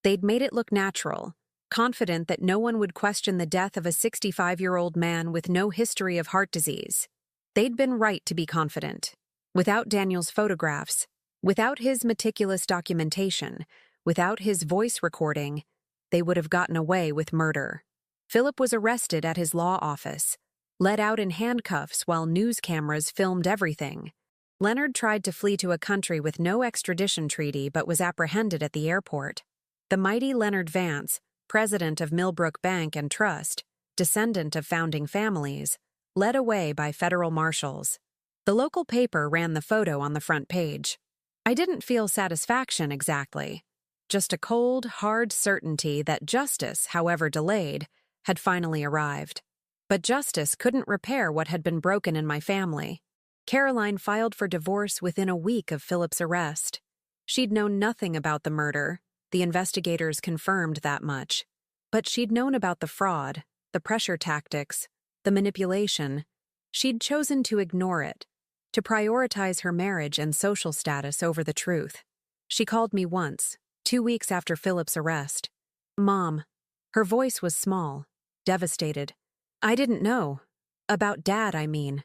They'd made it look natural, confident that no one would question the death of a 65-year-old man with no history of heart disease. They'd been right to be confident. Without Daniel's photographs, without his meticulous documentation, without his voice recording, they would have gotten away with murder. Philip was arrested at his law office, led out in handcuffs while news cameras filmed everything. Leonard tried to flee to a country with no extradition treaty but was apprehended at the airport. The mighty Leonard Vance, president of Millbrook Bank and Trust, descendant of founding families, led away by federal marshals. The local paper ran the photo on the front page. I didn't feel satisfaction exactly, just a cold, hard certainty that justice, however delayed, had finally arrived. But justice couldn't repair what had been broken in my family. Caroline filed for divorce within a week of Philip's arrest. She'd known nothing about the murder. The investigators confirmed that much. But she'd known about the fraud, the pressure tactics, the manipulation. She'd chosen to ignore it, to prioritize her marriage and social status over the truth. She called me once, 2 weeks after Philip's arrest. Mom. Her voice was small, devastated. I didn't know. About Dad, I mean.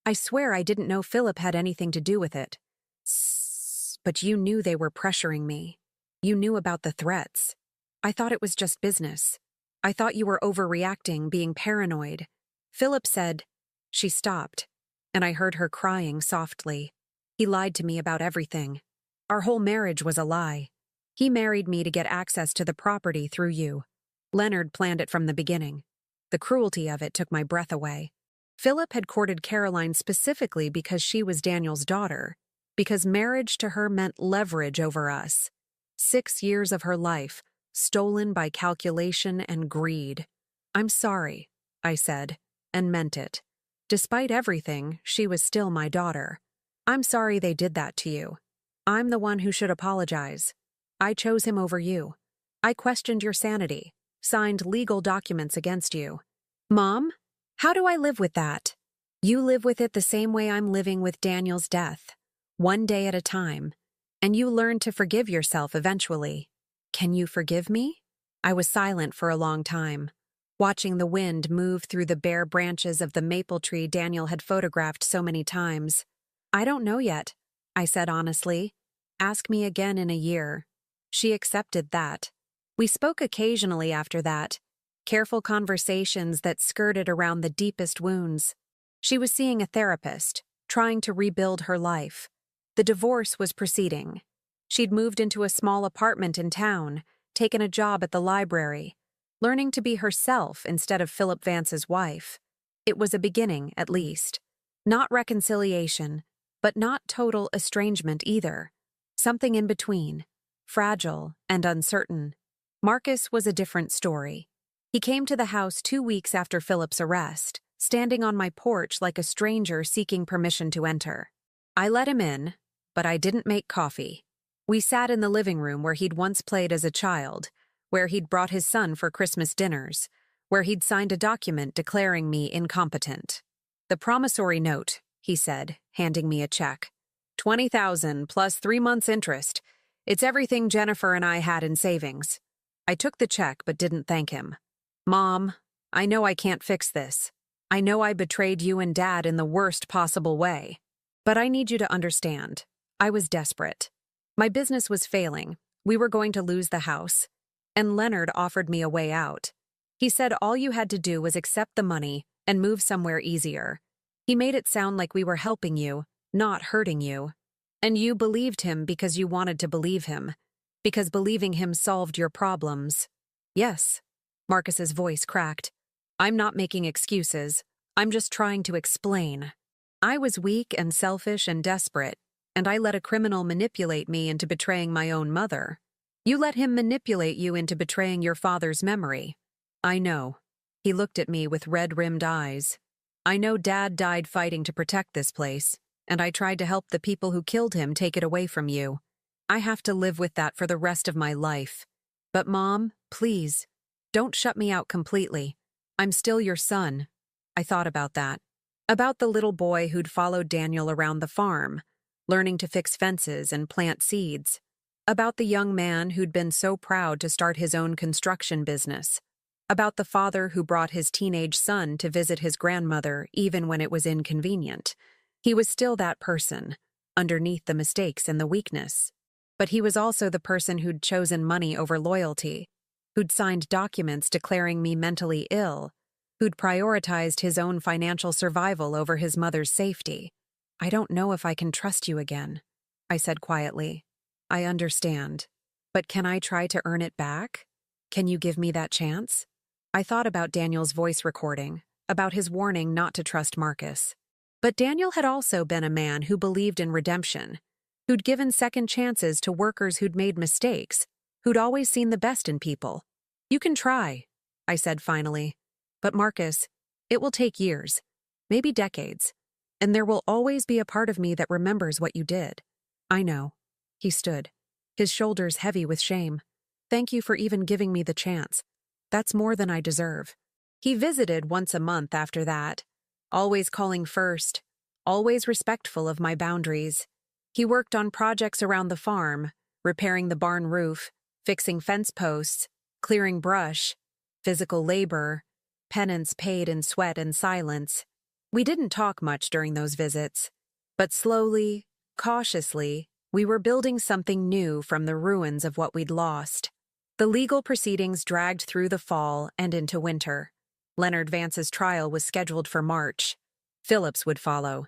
I swear I didn't know Philip had anything to do with it. But you knew they were pressuring me. You knew about the threats. I thought it was just business. I thought you were overreacting, being paranoid. Philip said. She stopped, and I heard her crying softly. He lied to me about everything. Our whole marriage was a lie. He married me to get access to the property through you. Leonard planned it from the beginning. The cruelty of it took my breath away. Philip had courted Caroline specifically because she was Daniel's daughter, because marriage to her meant leverage over us. 6 years of her life, stolen by calculation and greed. I'm sorry, I said, and meant it. Despite everything, she was still my daughter. I'm sorry they did that to you. I'm the one who should apologize. I chose him over you. I questioned your sanity, signed legal documents against you. Mom? How do I live with that? You live with it the same way I'm living with Daniel's death, one day at a time, and you learn to forgive yourself eventually. Can you forgive me? I was silent for a long time, watching the wind move through the bare branches of the maple tree Daniel had photographed so many times. I don't know yet, I said honestly. Ask me again in a year. She accepted that. We spoke occasionally after that, careful conversations that skirted around the deepest wounds. She was seeing a therapist, trying to rebuild her life. The divorce was proceeding. She'd moved into a small apartment in town, taken a job at the library, learning to be herself instead of Philip Vance's wife. It was a beginning, at least. Not reconciliation, but not total estrangement either. Something in between, fragile and uncertain. Marcus was a different story. He came to the house 2 weeks after Philip's arrest, standing on my porch like a stranger seeking permission to enter. I let him in, but I didn't make coffee. We sat in the living room where he'd once played as a child, where he'd brought his son for Christmas dinners, where he'd signed a document declaring me incompetent. "The promissory note," he said, handing me a check. "$20,000 plus 3 months interest. It's everything Jennifer and I had in savings." I took the check but didn't thank him. "Mom, I know I can't fix this. I know I betrayed you and Dad in the worst possible way. But I need you to understand. I was desperate. My business was failing. We were going to lose the house. And Leonard offered me a way out. He said all you had to do was accept the money and move somewhere easier. He made it sound like we were helping you, not hurting you. And you believed him because you wanted to believe him, because believing him solved your problems." "Yes." Marcus's voice cracked. "I'm not making excuses. I'm just trying to explain. I was weak and selfish and desperate, and I let a criminal manipulate me into betraying my own mother. You let him manipulate you into betraying your father's memory." "I know." He looked at me with red-rimmed eyes. "I know Dad died fighting to protect this place, and I tried to help the people who killed him take it away from you. I have to live with that for the rest of my life. But Mom, please, don't shut me out completely. I'm still your son." I thought about that. About the little boy who'd followed Daniel around the farm, learning to fix fences and plant seeds. About the young man who'd been so proud to start his own construction business. About the father who brought his teenage son to visit his grandmother even when it was inconvenient. He was still that person, underneath the mistakes and the weakness. But he was also the person who'd chosen money over loyalty, who'd signed documents declaring me mentally ill, who'd prioritized his own financial survival over his mother's safety. "I don't know if I can trust you again," I said quietly. "I understand. But can I try to earn it back? Can you give me that chance?" I thought about Daniel's voice recording, about his warning not to trust Marcus. But Daniel had also been a man who believed in redemption, who'd given second chances to workers who'd made mistakes, who'd always seen the best in people. "You can try," I said finally. "But Marcus, it will take years, maybe decades, and there will always be a part of me that remembers what you did." "I know." He stood, his shoulders heavy with shame. "Thank you for even giving me the chance. That's more than I deserve." He visited once a month after that, always calling first, always respectful of my boundaries. He worked on projects around the farm, repairing the barn roof, fixing fence posts, clearing brush, physical labor, penance paid in sweat and silence. We didn't talk much during those visits, but slowly, cautiously, we were building something new from the ruins of what we'd lost. The legal proceedings dragged through the fall and into winter. Leonard Vance's trial was scheduled for March. Phillips would follow.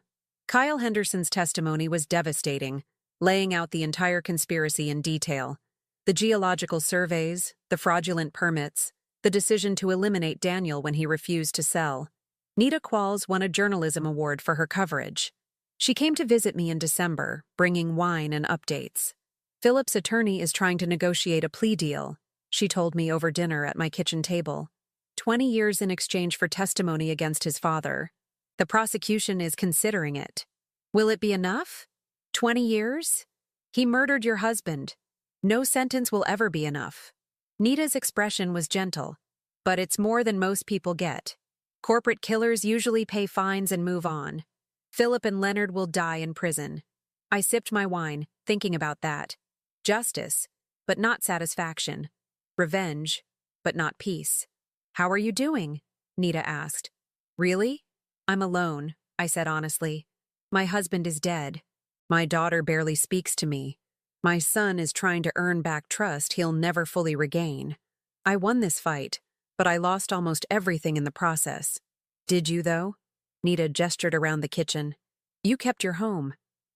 Kyle Henderson's testimony was devastating, laying out the entire conspiracy in detail. The geological surveys, the fraudulent permits, the decision to eliminate Daniel when he refused to sell. Nita Qualls won a journalism award for her coverage. She came to visit me in December, bringing wine and updates. "Philip's attorney is trying to negotiate a plea deal," she told me over dinner at my kitchen table. 20 years in exchange for testimony against his father. The prosecution is considering it. Will it be enough? 20 years? He murdered your husband. No sentence will ever be enough. Nita's expression was gentle, but it's more than most people get. Corporate killers usually pay fines and move on. Philip and Leonard will die in prison. I sipped my wine, thinking about that. Justice, but not satisfaction. Revenge, but not peace. "How are you doing?" Nita asked. "Really? I'm alone," I said honestly. "My husband is dead. My daughter barely speaks to me. My son is trying to earn back trust he'll never fully regain. I won this fight, but I lost almost everything in the process." "Did you, though?" Nita gestured around the kitchen. "You kept your home.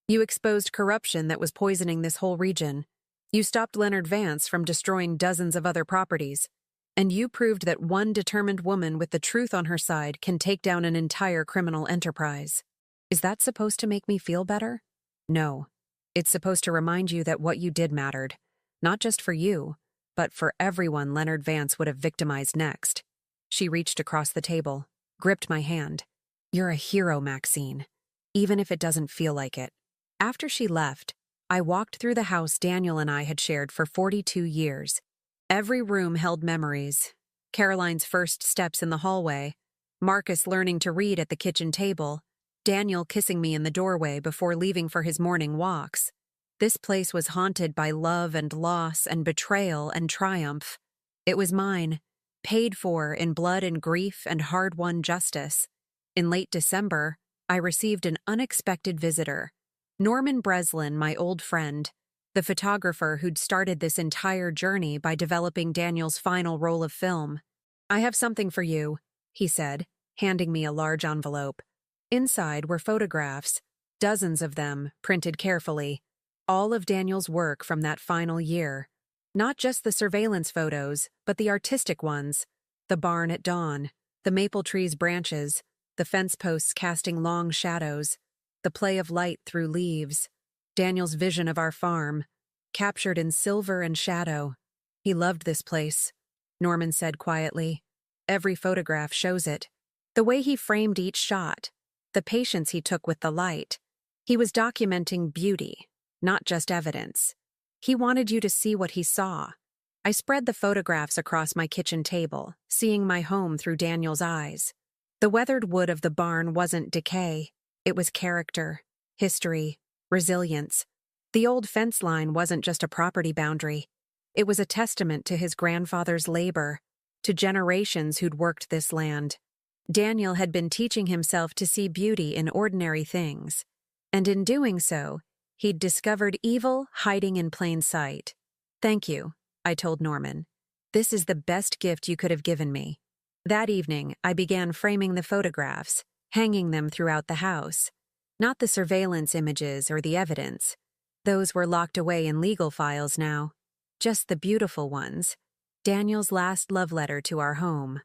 You exposed corruption that was poisoning this whole region. You stopped Leonard Vance from destroying dozens of other properties. And you proved that one determined woman with the truth on her side can take down an entire criminal enterprise. Is that supposed to make me feel better? No. It's supposed to remind you that what you did mattered. Not just for you, but for everyone Leonard Vance would have victimized next." She reached across the table. gripped my hand. "You're a hero, Maxine, even if it doesn't feel like it." After she left, I walked through the house Daniel and I had shared for 42 years. Every room held memories. Caroline's first steps in the hallway, Marcus learning to read at the kitchen table, Daniel kissing me in the doorway before leaving for his morning walks. This place was haunted by love and loss and betrayal and triumph. It was mine, paid for in blood and grief and hard-won justice. In late December, I received an unexpected visitor. Norman Breslin, my old friend, the photographer who'd started this entire journey by developing Daniel's final roll of film. "I have something for you," he said, handing me a large envelope. Inside were photographs, dozens of them, printed carefully. All of Daniel's work from that final year. Not just the surveillance photos, but the artistic ones. The barn at dawn, the maple tree's branches, the fence posts casting long shadows, the play of light through leaves. Daniel's vision of our farm, captured in silver and shadow. "He loved this place," Norman said quietly. "Every photograph shows it. The way he framed each shot, the patience he took with the light. He was documenting beauty, not just evidence. He wanted you to see what he saw." I spread the photographs across my kitchen table, seeing my home through Daniel's eyes. The weathered wood of the barn wasn't decay. It was character, history, resilience. The old fence line wasn't just a property boundary. It was a testament to his grandfather's labor, to generations who'd worked this land. Daniel had been teaching himself to see beauty in ordinary things, and in doing so, he'd discovered evil hiding in plain sight. "Thank you," I told Norman. "This is the best gift you could have given me." That evening, I began framing the photographs, hanging them throughout the house. Not the surveillance images or the evidence. Those were locked away in legal files now. Just the beautiful ones. Daniel's last love letter to our home.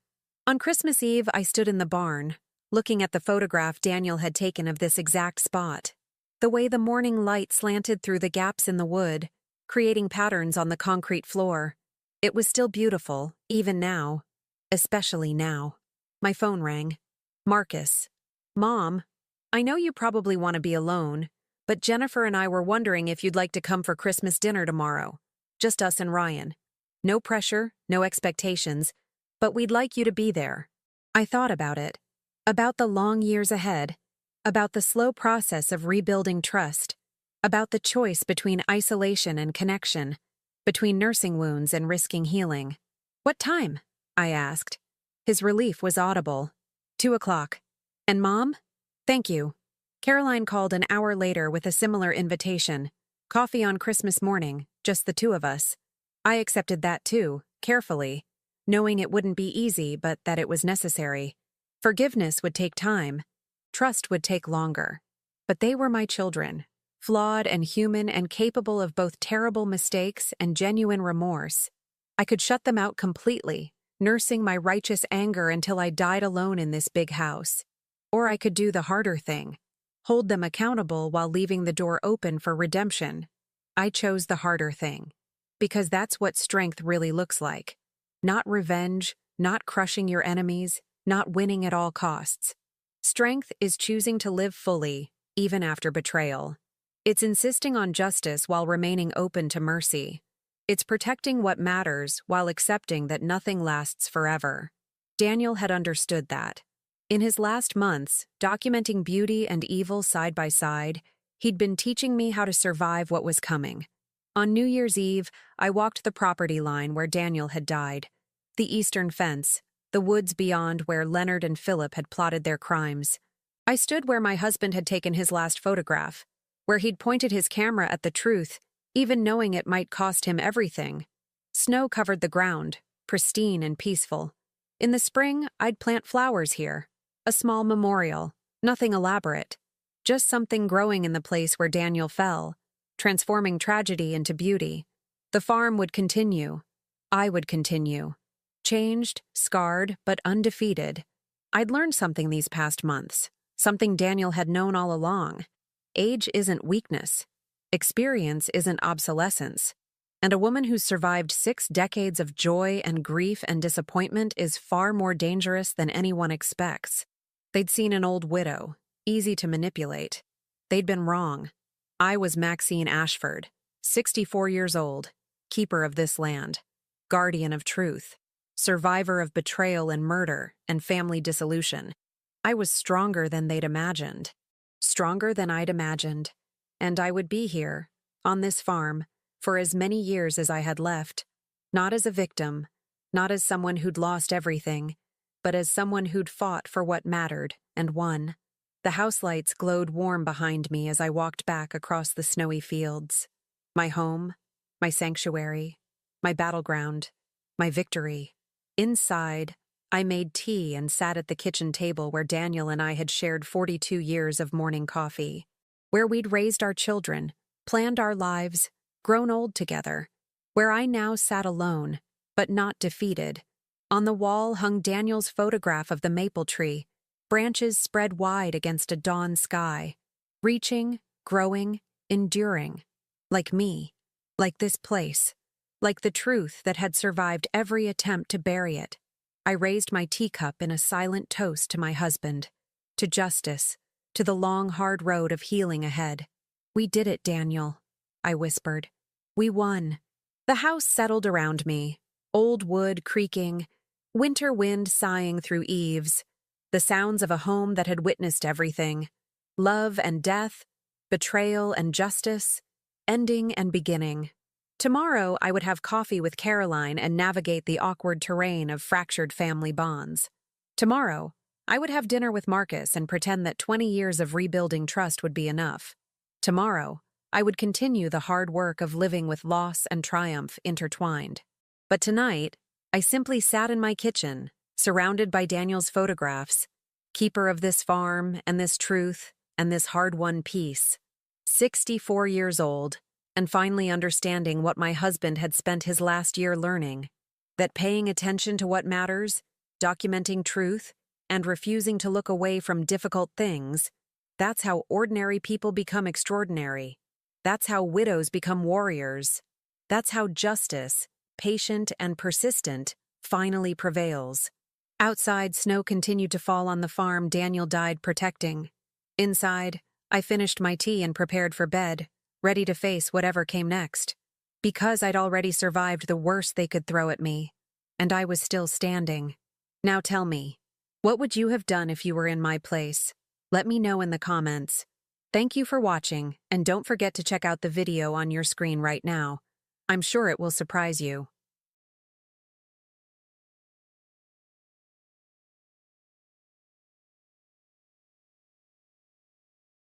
On Christmas Eve, I stood in the barn, looking at the photograph Daniel had taken of this exact spot. The way the morning light slanted through the gaps in the wood, creating patterns on the concrete floor. It was still beautiful, even now. Especially now. My phone rang. "Marcus." "Mom, I know you probably want to be alone, but Jennifer and I were wondering if you'd like to come for Christmas dinner tomorrow. Just us and Ryan. No pressure, no expectations, but we'd like you to be there." I thought about it. About the long years ahead. About the slow process of rebuilding trust. About the choice between isolation and connection. Between nursing wounds and risking healing. "What time?" I asked. His relief was audible. 2:00. "And Mom?" "Thank you." Caroline called an hour later with a similar invitation. Coffee on Christmas morning, just the two of us. I accepted that too, carefully, knowing it wouldn't be easy but that it was necessary. Forgiveness would take time. Trust would take longer. But they were my children, flawed and human and capable of both terrible mistakes and genuine remorse. I could shut them out completely, nursing my righteous anger until I died alone in this big house. Or I could do the harder thing, hold them accountable while leaving the door open for redemption. I chose the harder thing, because that's what strength really looks like. Not revenge, not crushing your enemies, not winning at all costs. Strength is choosing to live fully, even after betrayal. It's insisting on justice while remaining open to mercy. It's protecting what matters while accepting that nothing lasts forever. Daniel had understood that. In his last months, documenting beauty and evil side by side, he'd been teaching me how to survive what was coming. On New Year's Eve, I walked the property line where Daniel had died. The eastern fence, the woods beyond where Leonard and Philip had plotted their crimes. I stood where my husband had taken his last photograph, where he'd pointed his camera at the truth, even knowing it might cost him everything. Snow covered the ground, pristine and peaceful. In the spring, I'd plant flowers here. A small memorial, nothing elaborate. Just something growing in the place where Daniel fell, transforming tragedy into beauty. The farm would continue. I would continue. Changed, scarred, but undefeated. I'd learned something these past months, something Daniel had known all along. Age isn't weakness. Experience isn't obsolescence. And a woman who's survived 6 decades of joy and grief and disappointment is far more dangerous than anyone expects. They'd seen an old widow, easy to manipulate. They'd been wrong. I was Maxine Ashford, 64 years old, keeper of this land, guardian of truth, survivor of betrayal and murder and family dissolution. I was stronger than they'd imagined, stronger than I'd imagined, and I would be here, on this farm, for as many years as I had left, not as a victim, not as someone who'd lost everything, but as someone who'd fought for what mattered and won. The house lights glowed warm behind me as I walked back across the snowy fields. My home, my sanctuary, my battleground, my victory. Inside, I made tea and sat at the kitchen table where Daniel and I had shared 42 years of morning coffee, where we'd raised our children, planned our lives, grown old together, where I now sat alone, but not defeated. On the wall hung Daniel's photograph of the maple tree, branches spread wide against a dawn sky, reaching, growing, enduring, like me, like this place, like the truth that had survived every attempt to bury it. I raised my teacup in a silent toast to my husband, to justice, to the long, hard road of healing ahead. "We did it, Daniel," I whispered. "We won." The house settled around me, old wood creaking, winter wind sighing through eaves, the sounds of a home that had witnessed everything: love and death, betrayal and justice, ending and beginning. Tomorrow I would have coffee with Caroline and navigate the awkward terrain of fractured family bonds. Tomorrow, I would have dinner with Marcus and pretend that 20 years of rebuilding trust would be enough. Tomorrow, I would continue the hard work of living with loss and triumph intertwined. But tonight, I simply sat in my kitchen, surrounded by Daniel's photographs, keeper of this farm and this truth and this hard-won peace. 64 years old, and finally understanding what my husband had spent his last year learning, that paying attention to what matters, documenting truth, and refusing to look away from difficult things, that's how ordinary people become extraordinary. That's how widows become warriors. That's how justice, patient and persistent, finally prevails. Outside, snow continued to fall on the farm Daniel died protecting. Inside, I finished my tea and prepared for bed, ready to face whatever came next. Because I'd already survived the worst they could throw at me, and I was still standing. Now tell me, what would you have done if you were in my place? Let me know in the comments. Thank you for watching, and don't forget to check out the video on your screen right now. I'm sure it will surprise you.